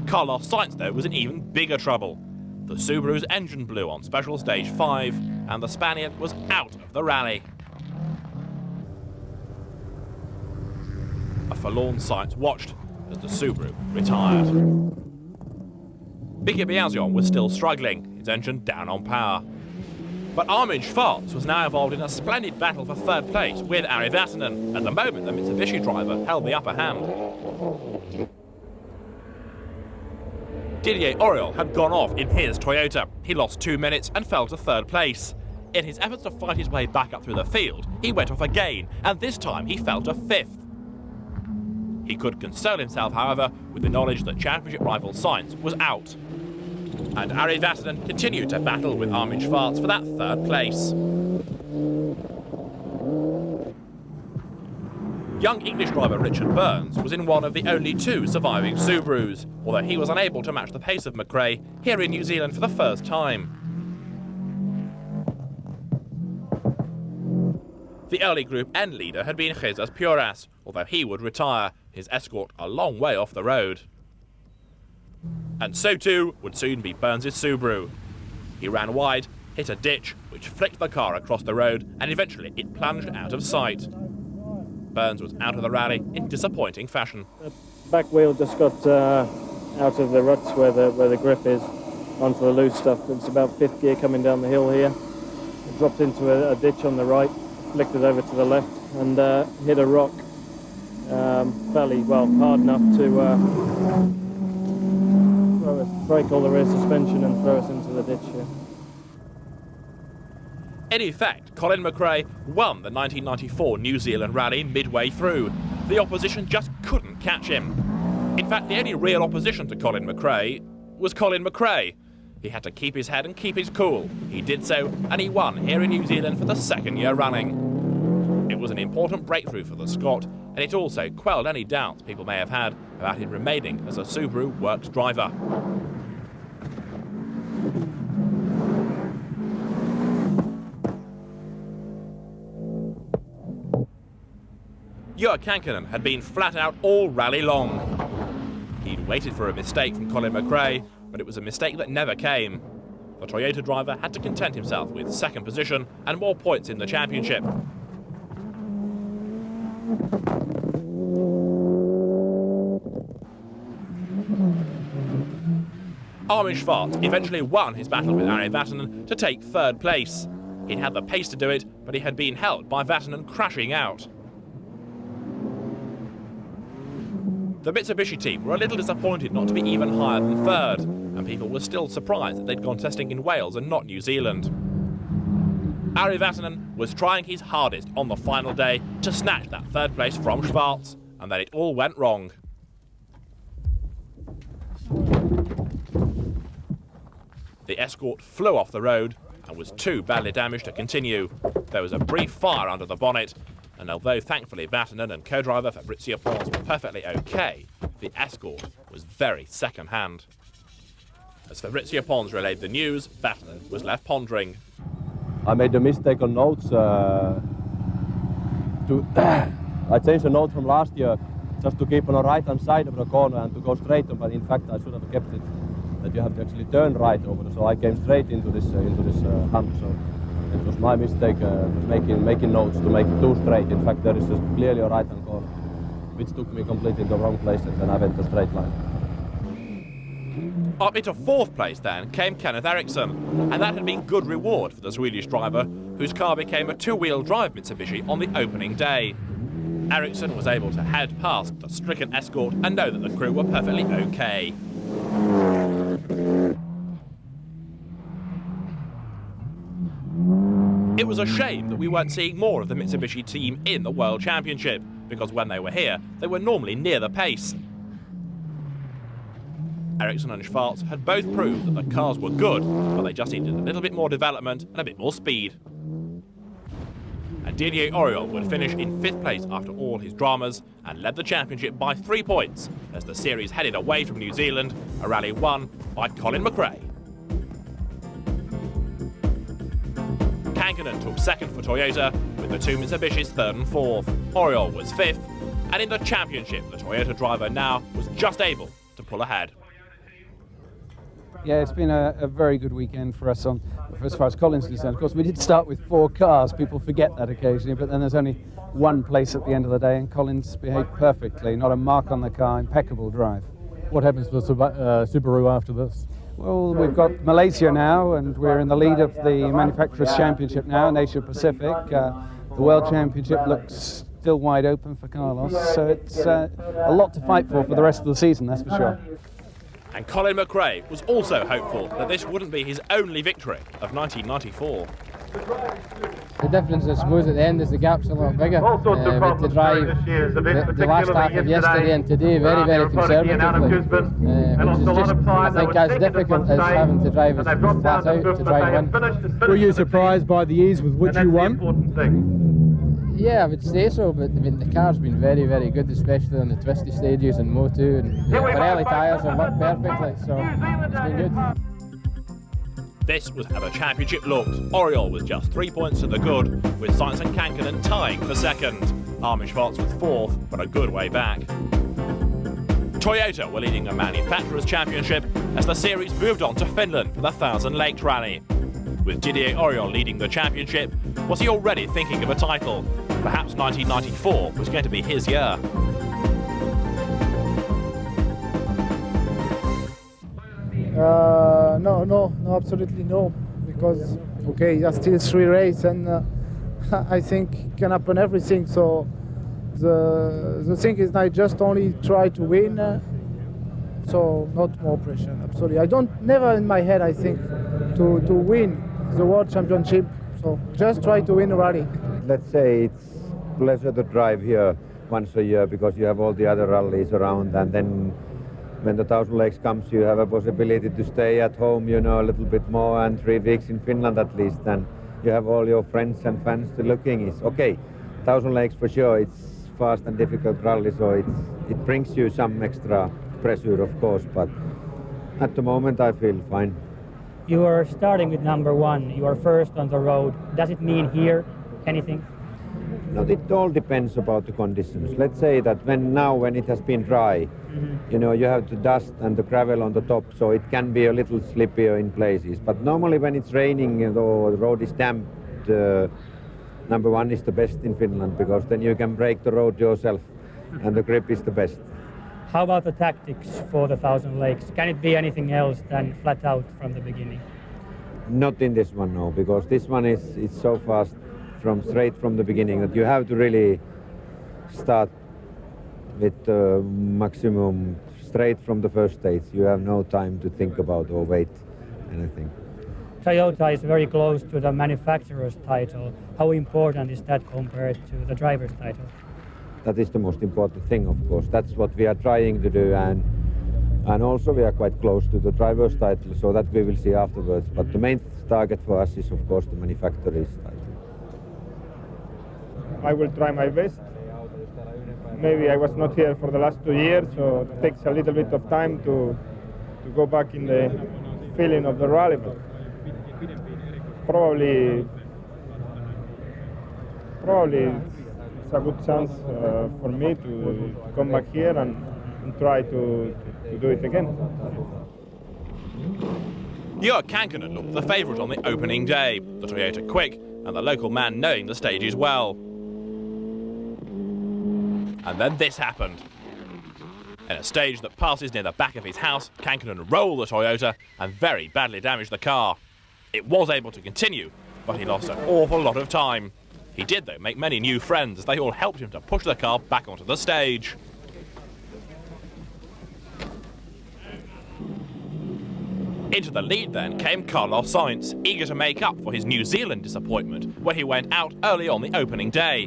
Carlos Sainz, though, was in even bigger trouble. The Subaru's engine blew on special stage 5, and the Spaniard was out of the rally. A forlorn Sainz watched as the Subaru retired. Bieke Biasion was still struggling, his engine down on power. But Armin Schwarz was now involved in a splendid battle for third place with Ari Vatanen. At the moment, the Mitsubishi driver held the upper hand. Didier Auriol had gone off in his Toyota. He lost 2 minutes and fell to third place. In his efforts to fight his way back up through the field, he went off again, and this time he fell to 5th. He could console himself, however, with the knowledge that championship rival Sainz was out. And Ari Vatanen continued to battle with Armin Schwarz for that third place. Young English driver Richard Burns was in one of the only 2 surviving Subarus, although he was unable to match the pace of McRae here in New Zealand for the first time. The early Group N leader had been Jesus Puras, although he would retire, his Escort a long way off the road. And so too would soon be Burns' Subaru. He ran wide, hit a ditch, which flicked the car across the road, and eventually it plunged out of sight. Burns was out of the rally in disappointing fashion. The back wheel just got out of the ruts where the grip is onto the loose stuff. It's about 5th gear coming down the hill here. It dropped into a ditch on the right, flicked it over to the left, and hit a rock fairly well, hard enough to break all the rear suspension and throw us into the ditch here. In effect, Colin McRae won the 1994 New Zealand Rally midway through. The opposition just couldn't catch him. In fact, the only real opposition to Colin McRae was Colin McRae. He had to keep his head and keep his cool. He did so, and he won here in New Zealand for the 2nd year running. It was an important breakthrough for the Scot, and it also quelled any doubts people may have had about him remaining as a Subaru Works driver. Jörg Kankkunen had been flat out all rally long. He'd waited for a mistake from Colin McRae, but it was a mistake that never came. The Toyota driver had to content himself with 2nd position and more points in the championship. Armin Schwarz eventually won his battle with Ari Vatanen to take 3rd place. He'd had the pace to do it, but he had been held by Vatanen crashing out. The Mitsubishi team were a little disappointed not to be even higher than 3rd, and people were still surprised that they'd gone testing in Wales and not New Zealand. Ari Vatanen was trying his hardest on the final day to snatch that 3rd place from Schwarz, and then it all went wrong. The Escort flew off the road and was too badly damaged to continue. There was a brief fire under the bonnet, and although thankfully Vatanen and co-driver Fabrizio Pons were perfectly okay, the Escort was very second-hand. As Fabrizio Pons relayed the news, Vatanen was left pondering. I made a mistake on notes. I changed the note from last year just to keep on the right-hand side of the corner and to go straight on, but in fact I should have kept it that you have to actually turn right over. So I came straight into this hump. So it was my mistake making notes to make it too straight. In fact, there is just clearly a right-hand corner, which took me completely in the wrong place, and I went a straight line. Up into 4th place then came Kenneth Eriksson, and that had been good reward for the Swedish driver, whose car became a 2-wheel drive Mitsubishi on the opening day. Eriksson was able to head past the stricken Escort and know that the crew were perfectly okay. It was was a shame that we weren't seeing more of the Mitsubishi team in the World Championship, because when they were here, they were normally near the pace. Ericsson and Schwarz had both proved that the cars were good, but they just needed a little bit more development and a bit more speed. And Didier Auriol would finish in 5th place after all his dramas and led the championship by 3 points as the series headed away from New Zealand, a rally won by Colin McRae. Kankkunen took 2nd for Toyota, with the two Mitsubishis 3rd and 4th. Auriol was 5th, and in the championship, the Toyota driver now was just able to pull ahead. Yeah, it's been a very good weekend for us as far as Colin's concerned. Of course, we did start with 4 cars. People forget that occasionally, but then there's only 1 place at the end of the day, and Colin's behaved perfectly. Not a mark on the car, impeccable drive. What happens to Subaru after this? Well, we've got Malaysia now, and we're in the lead of the Manufacturers' Championship now in Asia Pacific. The World Championship looks still wide open for Carlos, so it's a lot to fight for the rest of the season, that's for sure. And Colin McRae was also hopeful that this wouldn't be his only victory of 1994. The difference, I suppose, at the end is the gap's a lot bigger. But to drive the last half of yesterday and today very, very conservatively, which is just, I think, as difficult as having to drive as flat out to try and win. Were you surprised by the ease with which you won? Yeah, I would say so, but I mean, the car's been very, very good, especially on the twisty stages and Moto, and the Pirelli tyres have worked perfectly, so it's been good. This was how the championship looked. Auriol was just 3 points to the good, with Sainz and Kankkunen tying for 2nd. Armin Schwarz was 4th, but a good way back. Toyota were leading the Manufacturers' Championship as the series moved on to Finland for the Thousand Lakes Rally. With Didier Auriol leading the championship, was he already thinking of a title? Perhaps 1994 was going to be his year. No, absolutely no. Because, okay, there's still 3 races, and I think can happen everything. So the thing is, I just only try to win. So not more pressure. Absolutely, I don't never in my head I think to win the World Championship. So just try to win a rally. Let's say it's pleasure to drive here once a year because you have all the other rallies around, and then when the Thousand Lakes comes you have a possibility to stay at home, you know, a little bit more, and 3 weeks in Finland at least, and you have all your friends and fans to looking. Is okay, Thousand Lakes for sure, it's fast and difficult rally, so it brings you some extra pressure, of course, but at the moment I feel fine. You are starting with number 1, you are first on the road. Does it mean here anything? No, it all depends about the conditions. Let's say that when it has been dry, you know, you have the dust and the gravel on the top, so it can be a little slippier in places. But normally when it's raining or the road is damp, number 1 is the best in Finland, because then you can break the road yourself and the grip is the best. How about the tactics for the Thousand Lakes? Can it be anything else than flat out from the beginning? Not in this one, no, because this one is so fast straight from the beginning that you have to really start with maximum straight from the first stage. You have no time to think about or wait anything. Toyota is very close to the manufacturer's title. How important is that compared to the driver's title? That is the most important thing, of course. That's what we are trying to do, and also we are quite close to the driver's title, so that we will see afterwards. But the main target for us is, of course, the manufacturer's title. I will try my best. Maybe I was not here for the last 2 years, so it takes a little bit of time to go back in the feeling of the rally, but probably it's a good chance for me to come back here and try to do it again. Jörg Kankkunen looked the favourite on the opening day, the Toyota Quick, and the local man knowing the stages well. And then this happened. In a stage that passes near the back of his house, Kankkunen rolled the Toyota and very badly damaged the car. It was able to continue, but he lost an awful lot of time. He did, though, make many new friends as they all helped him to push the car back onto the stage. Into the lead then came Carlos Sainz, eager to make up for his New Zealand disappointment when he went out early on the opening day.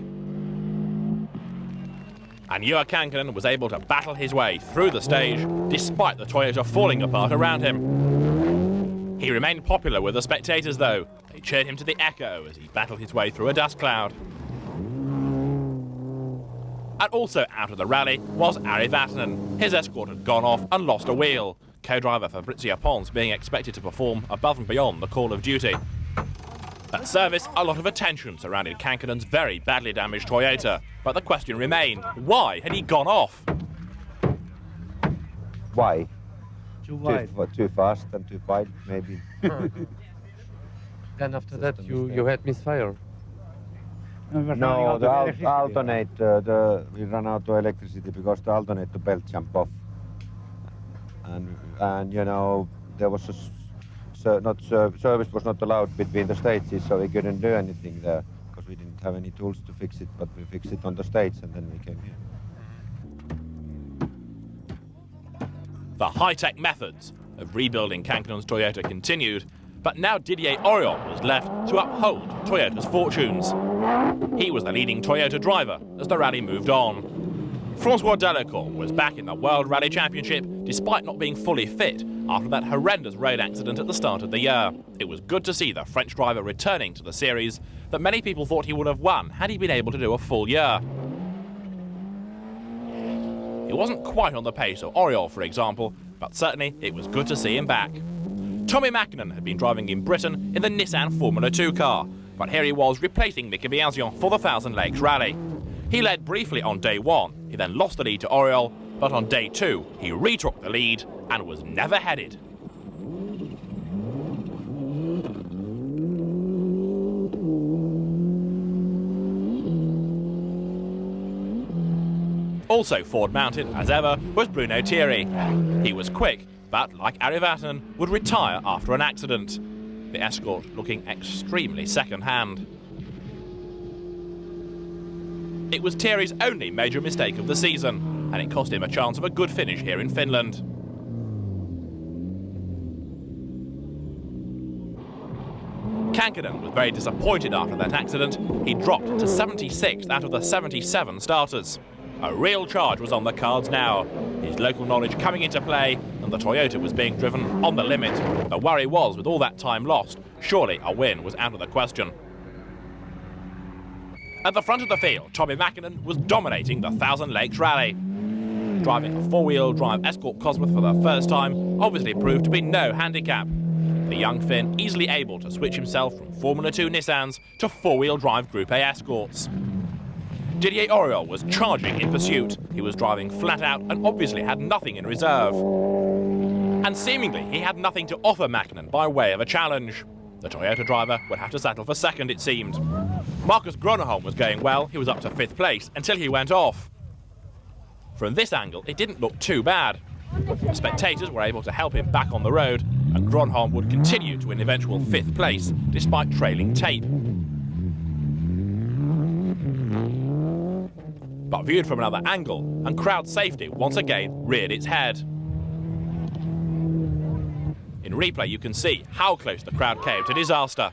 And Juha Kankkunen was able to battle his way through the stage despite the Toyota falling apart around him. He remained popular with the spectators though. They cheered him to the echo as he battled his way through a dust cloud. And also out of the rally was Ari Vatanen. His escort had gone off and lost a wheel. Co-driver Fabrizio Pons being expected to perform above and beyond the call of duty. At service, a lot of attention surrounded Kankkunen's very badly damaged Toyota. But the question remained, why had he gone off? Why? Too wide. Too fast and too wide, maybe. Then after that, you had misfire. No, the alternator, we ran out of electricity because the alternator belt jumped off. And you know, there was service was not allowed between the stages, so we couldn't do anything there because we didn't have any tools to fix it, but we fixed it on the stage and then we came here. The high-tech methods of rebuilding Kankkunen's Toyota continued, but now Didier Auriol was left to uphold Toyota's fortunes. He was the leading Toyota driver as the rally moved on. Francois Delacour was back in the World Rally Championship despite not being fully fit after that horrendous road accident at the start of the year. It was good to see the French driver returning to the series that many people thought he would have won had he been able to do a full year. He wasn't quite on the pace of Auriol, for example, but certainly it was good to see him back. Tommi Mäkinen had been driving in Britain in the Nissan Formula 2 car, but here he was replacing Mika Biasian for the Thousand Lakes Rally. He led briefly on day one, he then lost the lead to Auriol, but on day two he retook the lead and was never headed. Also Ford-mounted, as ever, was Bruno Thierry. He was quick, but like Ari Vatanen, would retire after an accident. The escort looking extremely second-hand. It was Thierry's only major mistake of the season, and it cost him a chance of a good finish here in Finland. Kankkunen was very disappointed after that accident. He dropped to 76th out of the 77 starters. A real charge was on the cards now. His local knowledge coming into play, and the Toyota was being driven on the limit. The worry was, with all that time lost, surely a win was out of the question. At the front of the field, Tommi Mäkinen was dominating the Thousand Lakes Rally. Driving a four-wheel drive Escort Cosworth for the first time obviously proved to be no handicap. The young Finn easily able to switch himself from Formula 2 Nissans to four-wheel drive Group A Escorts. Didier Auriol was charging in pursuit. He was driving flat out and obviously had nothing in reserve. And seemingly he had nothing to offer Mäkinen by way of a challenge. The Toyota driver would have to settle for second, it seemed. Marcus Groneholm was going well. He was up to 5th place until he went off. From this angle, it didn't look too bad. Spectators were able to help him back on the road, and Gronholm would continue to an eventual 5th place, despite trailing tape. But viewed from another angle, and crowd safety once again reared its head. In replay, you can see how close the crowd came to disaster.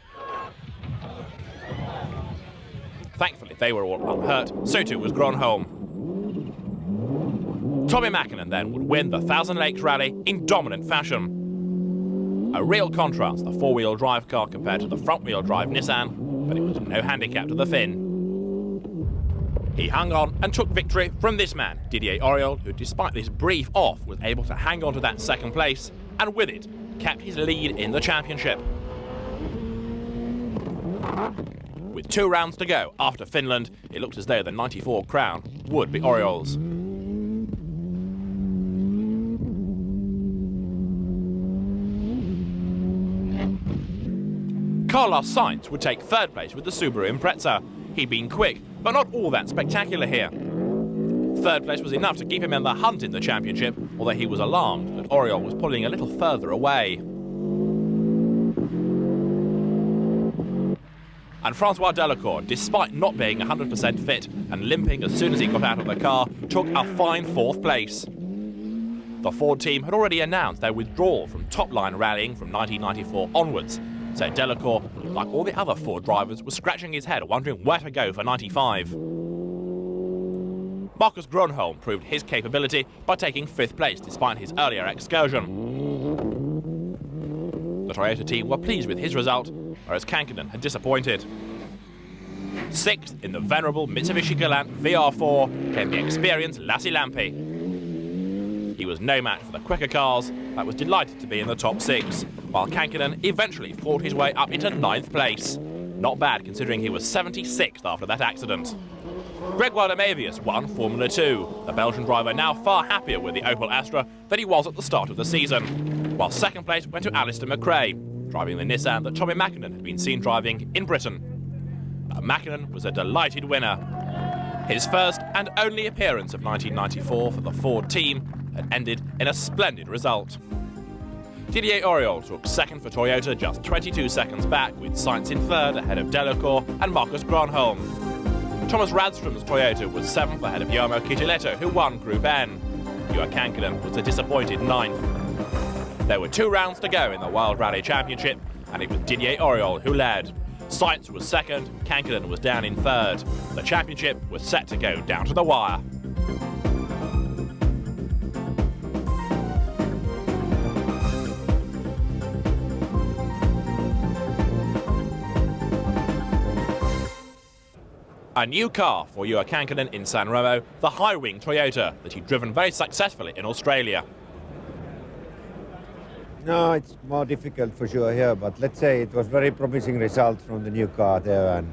Thankfully, they were all unhurt, so too was Gronholm. Tommi Mäkinen then would win the Thousand Lakes Rally in dominant fashion. A real contrast, the four-wheel drive car compared to the front-wheel drive Nissan, but it was no handicap to the Finn. He hung on and took victory from this man, Didier Auriol, who despite this brief off was able to hang on to that second place, and with it, kept his lead in the championship. With 2 rounds to go after Finland, it looked as though the '94 crown would be Auriol's. Carlos Sainz would take 3rd place with the Subaru Impreza. He'd been quick, but not all that spectacular here. 3rd place was enough to keep him in the hunt in the championship, although he was alarmed that Auriol was pulling a little further away. And Francois Delacour, despite not being 100% fit and limping as soon as he got out of the car, took a fine 4th place. The Ford team had already announced their withdrawal from top-line rallying from 1994 onwards, so Delacour, like all the other Ford drivers, was scratching his head wondering where to go for 95. Marcus Grönholm proved his capability by taking 5th place despite his earlier excursion. The Toyota team were pleased with his result, whereas Kankkunen had disappointed. 6th in the venerable Mitsubishi Galant VR4 came the experienced Lassi Lampi. He was no match for the quicker cars, but was delighted to be in the top 6, while Kankkunen eventually fought his way up into 9th place. Not bad considering he was 76th after that accident. Gregoire de Mavius won Formula 2, the Belgian driver now far happier with the Opel Astra than he was at the start of the season, while 2nd place went to Alistair McRae, driving the Nissan that Tommy Mäkinen had been seen driving in Britain. Mäkinen was a delighted winner. His first and only appearance of 1994 for the Ford team had ended in a splendid result. Didier Auriol took 2nd for Toyota, just 22 seconds back, with Sainz in 3rd ahead of Delacour and Marcus Grönholm. Thomas Radstrom's Toyota was 7th ahead of Jarmo Kittiletto, who won Group N. Juha Kankkunen was a disappointed 9th. There were 2 rounds to go in the World Rally Championship, and it was Didier Auriol who led. Sainz was 2nd, Kankkunen was down in 3rd. The championship was set to go down to the wire. A new car for Juha Kankkunen in San Remo, the high-wing Toyota that he'd driven very successfully in Australia. No, it's more difficult for sure here, but let's say it was very promising result from the new car there,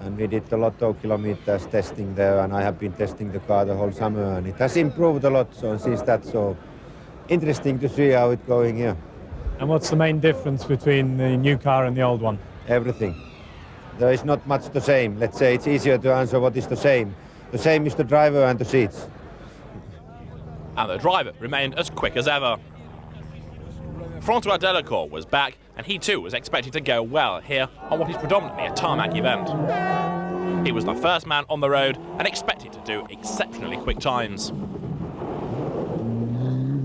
and we did a lot of kilometers testing there, and I have been testing the car the whole summer, and it has improved a lot, so since that, so interesting to see how it's going here. And what's the main difference between the new car and the old one? Everything. There is not much the same. Let's say it's easier to answer what is the same. The same is the driver and the seats. And the driver remained as quick as ever. Francois Delacour was back, and he too was expected to go well here on what is predominantly a tarmac event. He was the first man on the road and expected to do exceptionally quick times.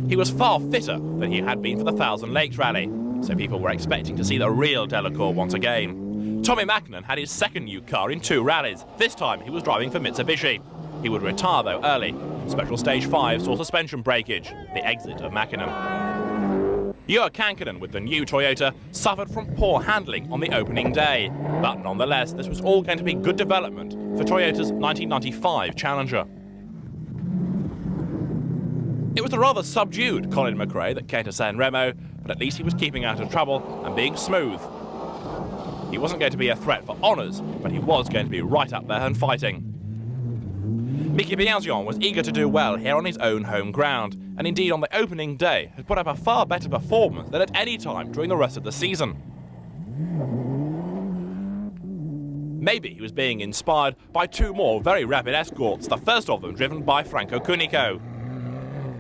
He was far fitter than he had been for the Thousand Lakes Rally, so people were expecting to see the real Delacour once again. Tommy Mäkinen had his 2nd new car in 2 rallies. This time he was driving for Mitsubishi. He would retire though early. Special Stage 5 saw suspension breakage, the exit of Mäkinen. Juha Kankkunen with the new Toyota suffered from poor handling on the opening day, but nonetheless this was all going to be good development for Toyota's 1995 Challenger. It was the rather subdued Colin McRae that came to San Remo, but at least he was keeping out of trouble and being smooth. He wasn't going to be a threat for honours, but he was going to be right up there and fighting. Miki Bianzion was eager to do well here on his own home ground, and indeed on the opening day had put up a far better performance than at any time during the rest of the season. Maybe he was being inspired by 2 more very rapid escorts, the first of them driven by Franco Cunico.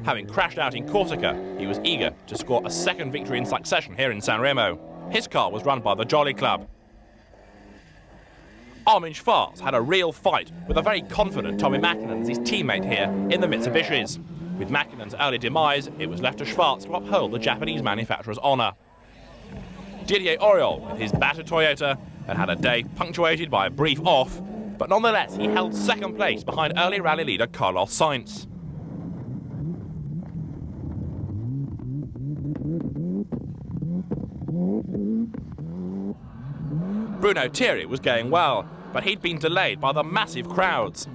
Having crashed out in Corsica, he was eager to score a 2nd victory in succession here in San Remo. His car was run by the Jolly Club. Armin Schwarz had a real fight with a very confident Tommy Mäkinen as his teammate here in the Mitsubishis. With Mäkinen's early demise, it was left to Schwarz to uphold the Japanese manufacturer's honour. Didier Auriol, with his battered Toyota, had a day punctuated by a brief off, but nonetheless he held 2nd place behind early rally leader Carlos Sainz. Bruno Thierry was going well, but he'd been delayed by the massive crowds.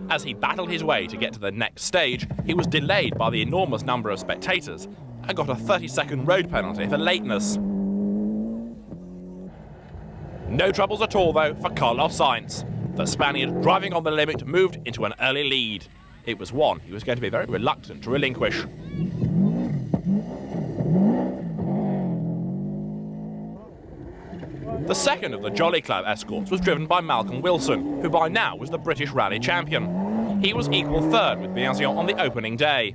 As he battled his way to get to the next stage, he was delayed by the enormous number of spectators and got a 30-second road penalty for lateness. No troubles at all, though, for Carlos Sainz. The Spaniard, driving on the limit, moved into an early lead. It was one he was going to be very reluctant to relinquish. The 2nd of the Jolly Club escorts was driven by Malcolm Wilson, who by now was the British Rally champion. He was equal 3rd with Bianzion on the opening day.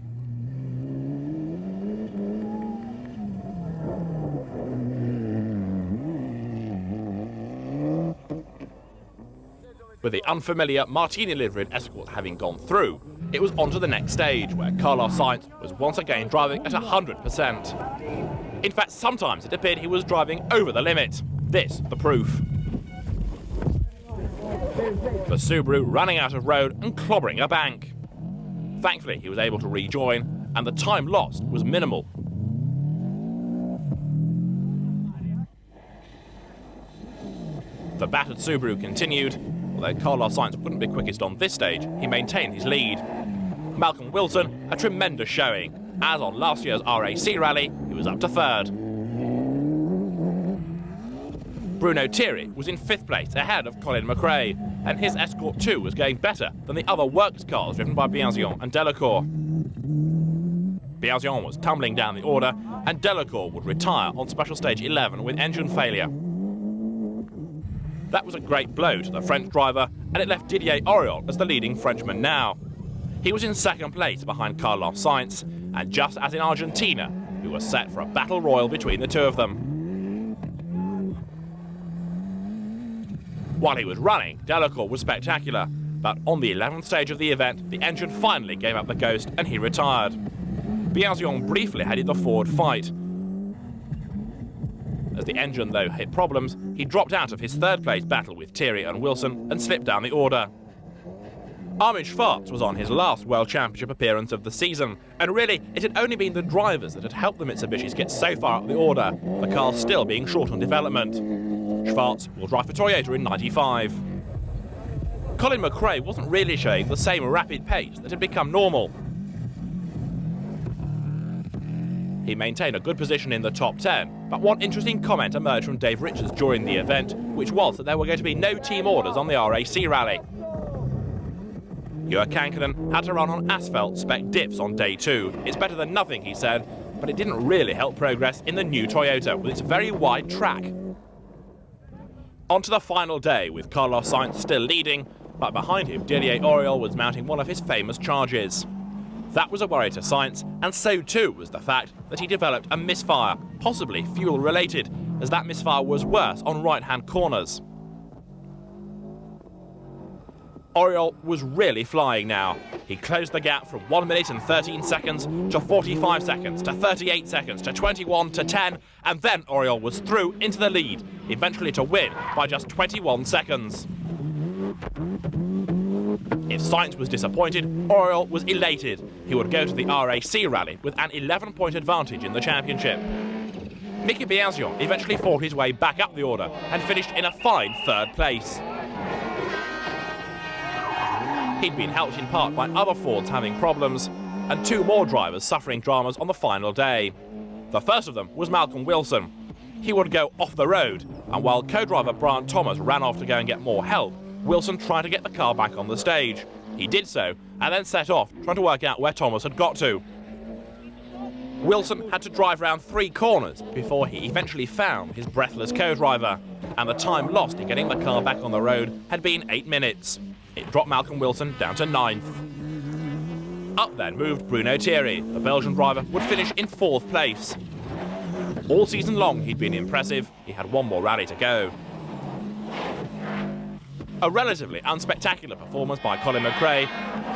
With the unfamiliar Martini-liveried Escort having gone through, it was on to the next stage, where Carlos Sainz was once again driving at 100%. In fact, sometimes it appeared he was driving over the limit. This, the proof. The Subaru running out of road and clobbering a bank. Thankfully, he was able to rejoin, and the time lost was minimal. The battered Subaru continued. Although Carlos Sainz wouldn't be quickest on this stage, he maintained his lead. Malcolm Wilson, a tremendous showing, as on last year's RAC rally, he was up to third. Bruno Thierry was in 5th place ahead of Colin McRae, and his Escort 2 was going better than the other works cars driven by Biasion and Delacour. Biasion was tumbling down the order, and Delacour would retire on special stage 11 with engine failure. That was a great blow to the French driver, and it left Didier Auriol as the leading Frenchman now. He was in 2nd place behind Carlos Sainz, and just as in Argentina, we were set for a battle royal between the two of them. While he was running, Delacour was spectacular, but on the 11th stage of the event, the engine finally gave up the ghost and he retired. Biasion briefly headed the forward fight. As the engine, though, hit problems, he dropped out of his 3rd place battle with Thierry and Wilson and slipped down the order. Armin Schwarz was on his last World Championship appearance of the season, and really, it had only been the drivers that had helped the Mitsubishis get so far up the order, the car still being short on development. Schwarz will drive for Toyota in '95. Colin McRae wasn't really showing the same rapid pace that had become normal. He maintained a good position in the top 10, but one interesting comment emerged from Dave Richards during the event, which was that there were going to be no team orders on the RAC rally. Juha Kankkunen had to run on asphalt spec diffs on day 2. It's better than nothing, he said, but it didn't really help progress in the new Toyota with its very wide track. On to the final day, with Carlos Sainz still leading, but behind him Didier Auriol was mounting one of his famous charges. That was a worry to Sainz, and so too was the fact that he developed a misfire, possibly fuel-related, as that misfire was worse on right-hand corners. Auriol was really flying now. He closed the gap from 1 minute and 13 seconds to 45 seconds to 38 seconds to 21 to 10, and then Auriol was through into the lead, eventually to win by just 21 seconds. If Sainz was disappointed, Auriol was elated. He would go to the RAC rally with an 11-point advantage in the championship. Mickey Biasion eventually fought his way back up the order and finished in a fine 3rd place. He'd been helped in part by other Fords having problems, and 2 more drivers suffering dramas on the final day. The first of them was Malcolm Wilson. He would go off the road, and while co-driver Brian Thomas ran off to go and get more help, Wilson tried to get the car back on the stage. He did so, and then set off, trying to work out where Thomas had got to. Wilson had to drive round 3 corners before he eventually found his breathless co-driver, and the time lost in getting the car back on the road had been 8 minutes. It dropped Malcolm Wilson down to 9th. Up then moved Bruno Thierry. The Belgian driver would finish in 4th place. All season long he'd been impressive. He had 1 more rally to go. A relatively unspectacular performance by Colin McRae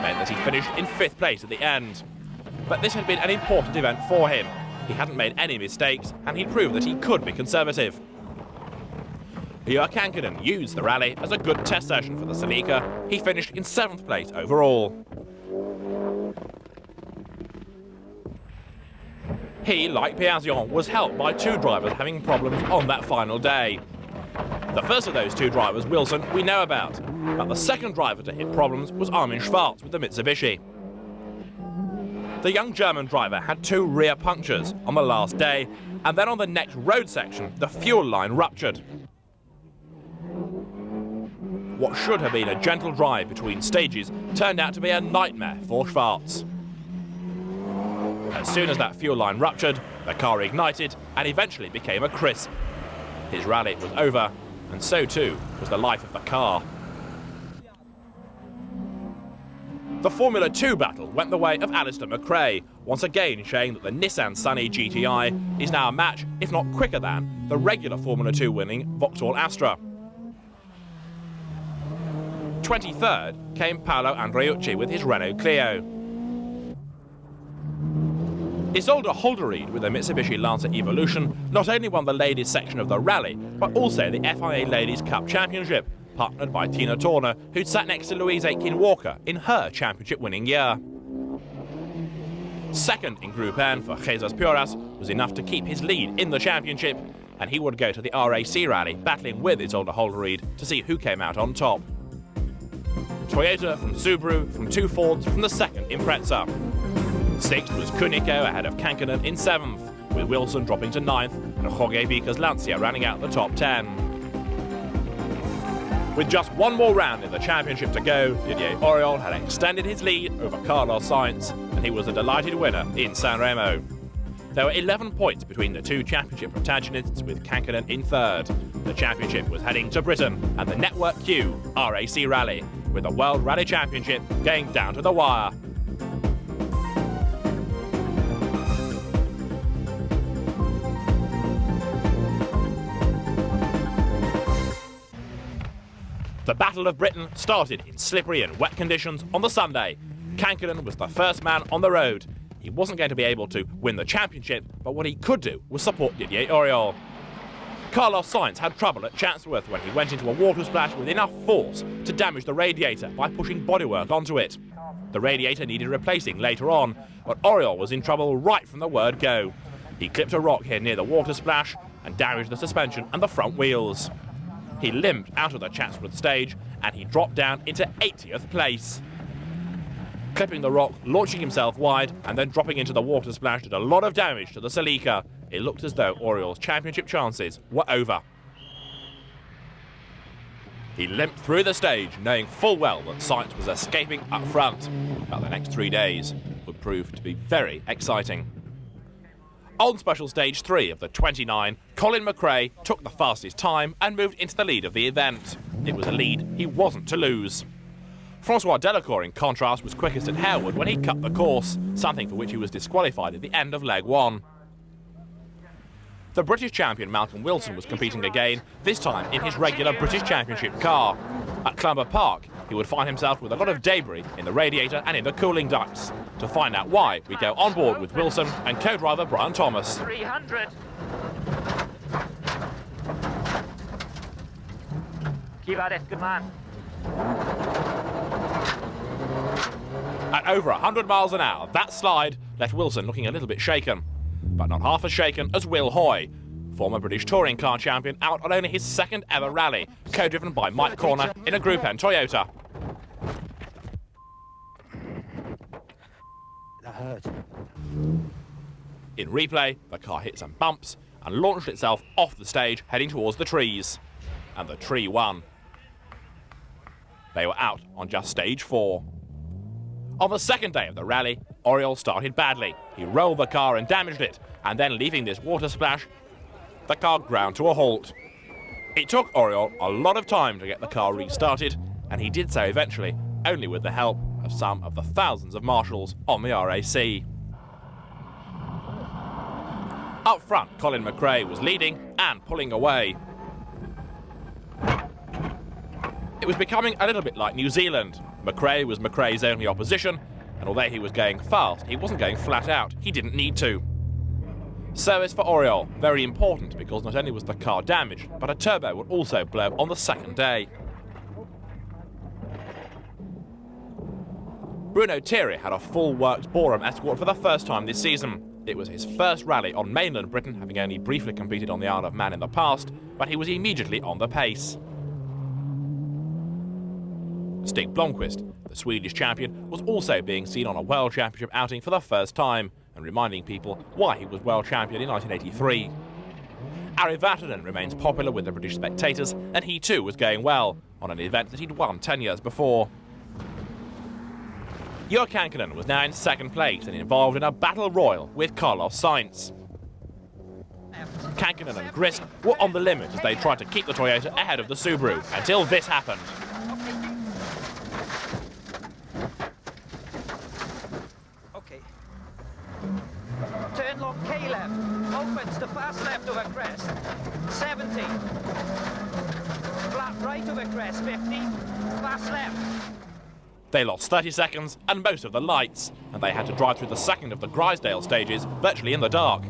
meant that he finished in 5th place at the end. But this had been an important event for him. He hadn't made any mistakes, and he'd proved that he could be conservative. Juha Kankkunen used the rally as a good test session for the Celica. He finished in 7th place overall. He, like Biasion, was helped by 2 drivers having problems on that final day. The first of those 2 drivers, Wilson, we know about, but the second driver to hit problems was Armin Schwarz with the Mitsubishi. The young German driver had 2 rear punctures on the last day, and then on the next road section, the fuel line ruptured. What should have been a gentle drive between stages turned out to be a nightmare for Schwarz. As soon as that fuel line ruptured, the car ignited and eventually became a crisp. His rally was over, and so too was the life of the car. The Formula 2 battle went the way of Alistair McRae, once again showing that the Nissan Sunny GTI is now a match, if not quicker than, the regular Formula 2 winning Vauxhall Astra. 23rd came Paolo Andreucci with his Renault Clio. Isolde Holderried with the Mitsubishi Lancer Evolution not only won the ladies section of the rally, but also the FIA Ladies Cup Championship, partnered by Tina Turner, who'd sat next to Louise Aitken-Walker in her championship-winning year. Second in Group N for Jesus Puras was enough to keep his lead in the championship, and he would go to the RAC rally battling with Isolde Holderried to see who came out on top. Toyota from Subaru, from two Fords, from the second Impreza. Sixth was Kuniko ahead of Kankkunen in 7th, with Wilson dropping to 9th and Jorge Vica's Lancia rounding out the top 10. With just one more round in the championship to go, Didier Auriol had extended his lead over Carlos Sainz, and he was a delighted winner in San Remo. There were 11 points between the two championship protagonists, with Kankkunen in 3rd. The championship was heading to Britain and the Network Q RAC Rally, with the World Rally Championship going down to the wire. The Battle of Britain started in slippery and wet conditions on the Sunday. Kankkunen was the first man on the road. He wasn't going to be able to win the championship, but what he could do was support Didier Auriol. Carlos Sainz had trouble at Chatsworth when he went into a water splash with enough force to damage the radiator by pushing bodywork onto it. The radiator needed replacing later on, but Auriol was in trouble right from the word go. He clipped a rock here near the water splash and damaged the suspension and the front wheels. He limped out of the Chatsworth stage and he dropped down into 80th place. Clipping the rock, launching himself wide and then dropping into the water splash did a lot of damage to the Celica. It looked as though Auriol's championship chances were over. He limped through the stage, knowing full well that Sainz was escaping up front. But the next 3 days would prove to be very exciting. On special stage 3 of the 29, Colin McRae took the fastest time and moved into the lead of the event. It was a lead he wasn't to lose. Francois Delacour, in contrast, was quickest at Harewood when he cut the course, something for which he was disqualified at the end of leg 1. The British champion Malcolm Wilson was competing again, this time in his regular British Championship car. At Clumber Park, he would find himself with a lot of debris in the radiator and in the cooling ducts. To find out why, we go on board with Wilson and co-driver Brian Thomas. 300. Keep at it, good man. At over 100 miles an hour, that slide left Wilson looking a little bit shaken. But not half as shaken as Will Hoy, former British touring car champion, out on only his second ever rally, co-driven by Mike Corner in a Group N Toyota. That hurt. In replay, the car hit some bumps and launched itself off the stage, heading towards the trees. And the tree won. They were out on just stage 4. On the second day of the rally, Auriol started badly. He rolled the car and damaged it, and then leaving this water splash, the car ground to a halt. It took Auriol a lot of time to get the car restarted, and he did so eventually, only with the help of some of the thousands of marshals on the RAC. Up front, Colin McRae was leading and pulling away. It was becoming a little bit like New Zealand. McRae was McRae's only opposition, and although he was going fast, he wasn't going flat out. He didn't need to. Service for Auriol, very important, because not only was the car damaged, but a turbo would also blow on the second day. Bruno Thierry had a full worked Borum escort for the first time this season. It was his first rally on mainland Britain, having only briefly competed on the Isle of Man in the past, but he was immediately on the pace. Stig Blomqvist, the Swedish champion, was also being seen on a World Championship outing for the first time, and reminding people why he was World Champion in 1983. Ari Vatanen remains popular with the British spectators, and he too was going well, on an event that he'd won 10 years before. Juha Kankkunen was now in second place and involved in a battle royal with Carlos Sainz. Kankkunen and Grist were on the limit as they tried to keep the Toyota ahead of the Subaru, until this happened. Turn long K left. Opens the fast left over crest. 70. flat right of the crest, 50. Fast left. They lost 30 seconds and most of the lights, and they had to drive through the second of the Grisdale stages virtually in the dark.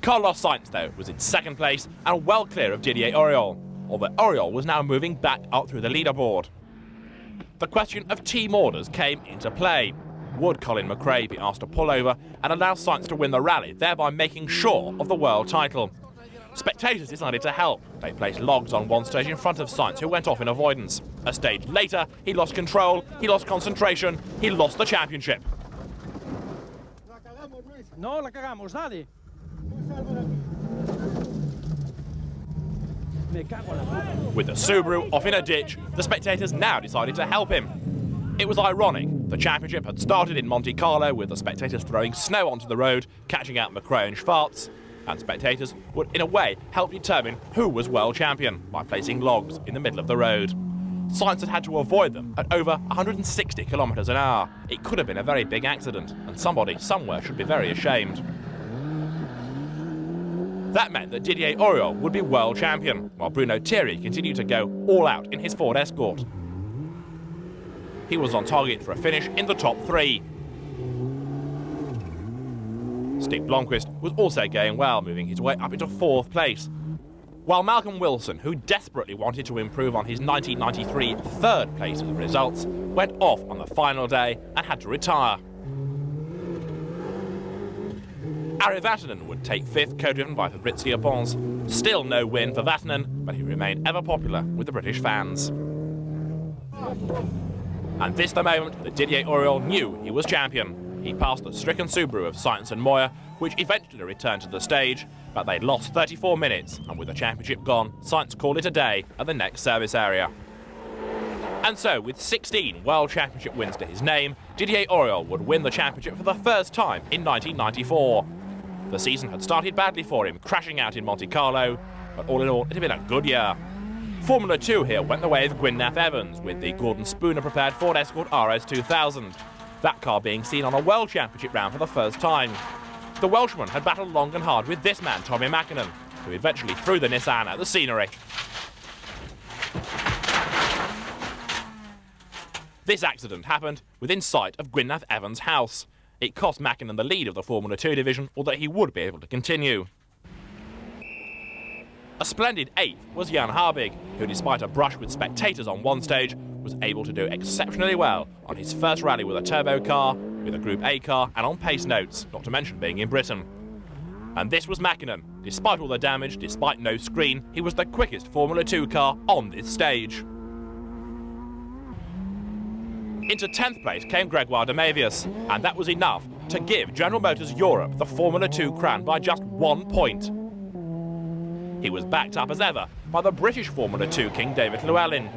Carlos Sainz, though, was in second place and well clear of Didier Auriol, although Auriol was now moving back up through the leaderboard. The question of team orders came into play. Would Colin McRae be asked to pull over and allow Sainz to win the rally, thereby making sure of the world title? Spectators decided to help. They placed logs on one stage in front of Sainz, who went off in avoidance. A stage later, he lost control, he lost concentration, he lost the championship. No, la cagamos, dale. With the Subaru off in a ditch, the spectators now decided to help him. It was ironic. The championship had started in Monte Carlo with the spectators throwing snow onto the road, catching out McRae and Schwartz, and spectators would, in a way, help determine who was world champion by placing logs in the middle of the road. Sainz had to avoid them at over 160 kilometres an hour. It could have been a very big accident, and somebody somewhere should be very ashamed. That meant that Didier Auriol would be world champion, while Bruno Thierry continued to go all out in his Ford Escort. He was on target for a finish in the top three. Stig Blomqvist was also going well, moving his way up into fourth place, while Malcolm Wilson, who desperately wanted to improve on his 1993 third place results, went off on the final day and had to retire. Ari Vatanen would take fifth, co-driven by Fabrizio Pons. Still no win for Vatanen, but he remained ever popular with the British fans. And this the moment that Didier Auriol knew he was champion. He passed the stricken Subaru of Sainz and Moyer, which eventually returned to the stage, but they'd lost 34 minutes, and with the championship gone, Sainz called it a day at the next service area. And so, with 16 World Championship wins to his name, Didier Auriol would win the championship for the first time in 1994. The season had started badly for him, crashing out in Monte Carlo, but all in all, it had been a good year. Formula 2 here went the way of Gwyneth Evans, with the Gordon Spooner-prepared Ford Escort RS 2000. That car being seen on a World Championship round for the first time. The Welshman had battled long and hard with this man, Tommy Mäkinen, who eventually threw the Nissan at the scenery. This accident happened within sight of Gwyneth Evans' house. It cost Mäkinen the lead of the Formula 2 division, although he would be able to continue. A splendid eighth was Jan Harbig, who despite a brush with spectators on one stage, was able to do exceptionally well on his first rally with a turbo car, with a Group A car, and on pace notes, not to mention being in Britain. And this was Mäkinen. Despite all the damage, despite no screen, he was the quickest Formula 2 car on this stage. Into 10th place came Gregoire de Mavius, and that was enough to give General Motors Europe the Formula 2 crown by just 1 point. He was backed up as ever by the British Formula 2 king David Llewellyn.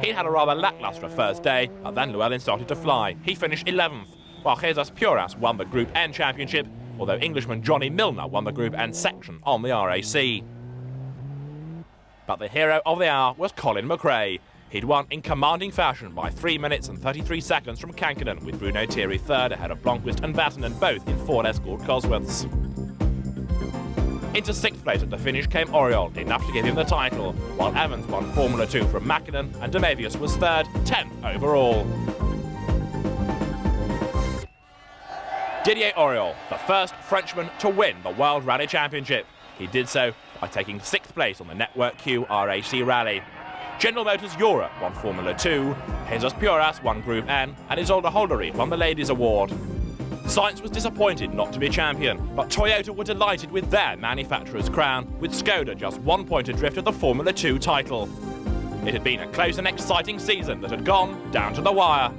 He'd had a rather lacklustre first day, but then Llewellyn started to fly. He finished 11th, while Jesus Puras won the Group N championship, although Englishman Johnny Milner won the Group N section on the RAC. But the hero of the hour was Colin McRae. He'd won in commanding fashion by 3 minutes and 33 seconds from Kankkunen, with Bruno Thierry third ahead of Blomqvist and Vatanen, both in Ford Escort Cosworths. Into 6th place at the finish came Auriol, enough to give him the title, while Evans won Formula 2 from Mäkinen and de Mavius was third, 10th overall. Didier Auriol, the first Frenchman to win the World Rally Championship. He did so by taking 6th place on the Network Q RAC Rally. General Motors Europe won Formula 2, Jesus Puras won Group N, and Isolde Holderried won the Ladies' Award. Sainz was disappointed not to be champion, but Toyota were delighted with their manufacturer's crown, with Skoda just 1 point adrift of the Formula 2 title. It had been a close and exciting season that had gone down to the wire.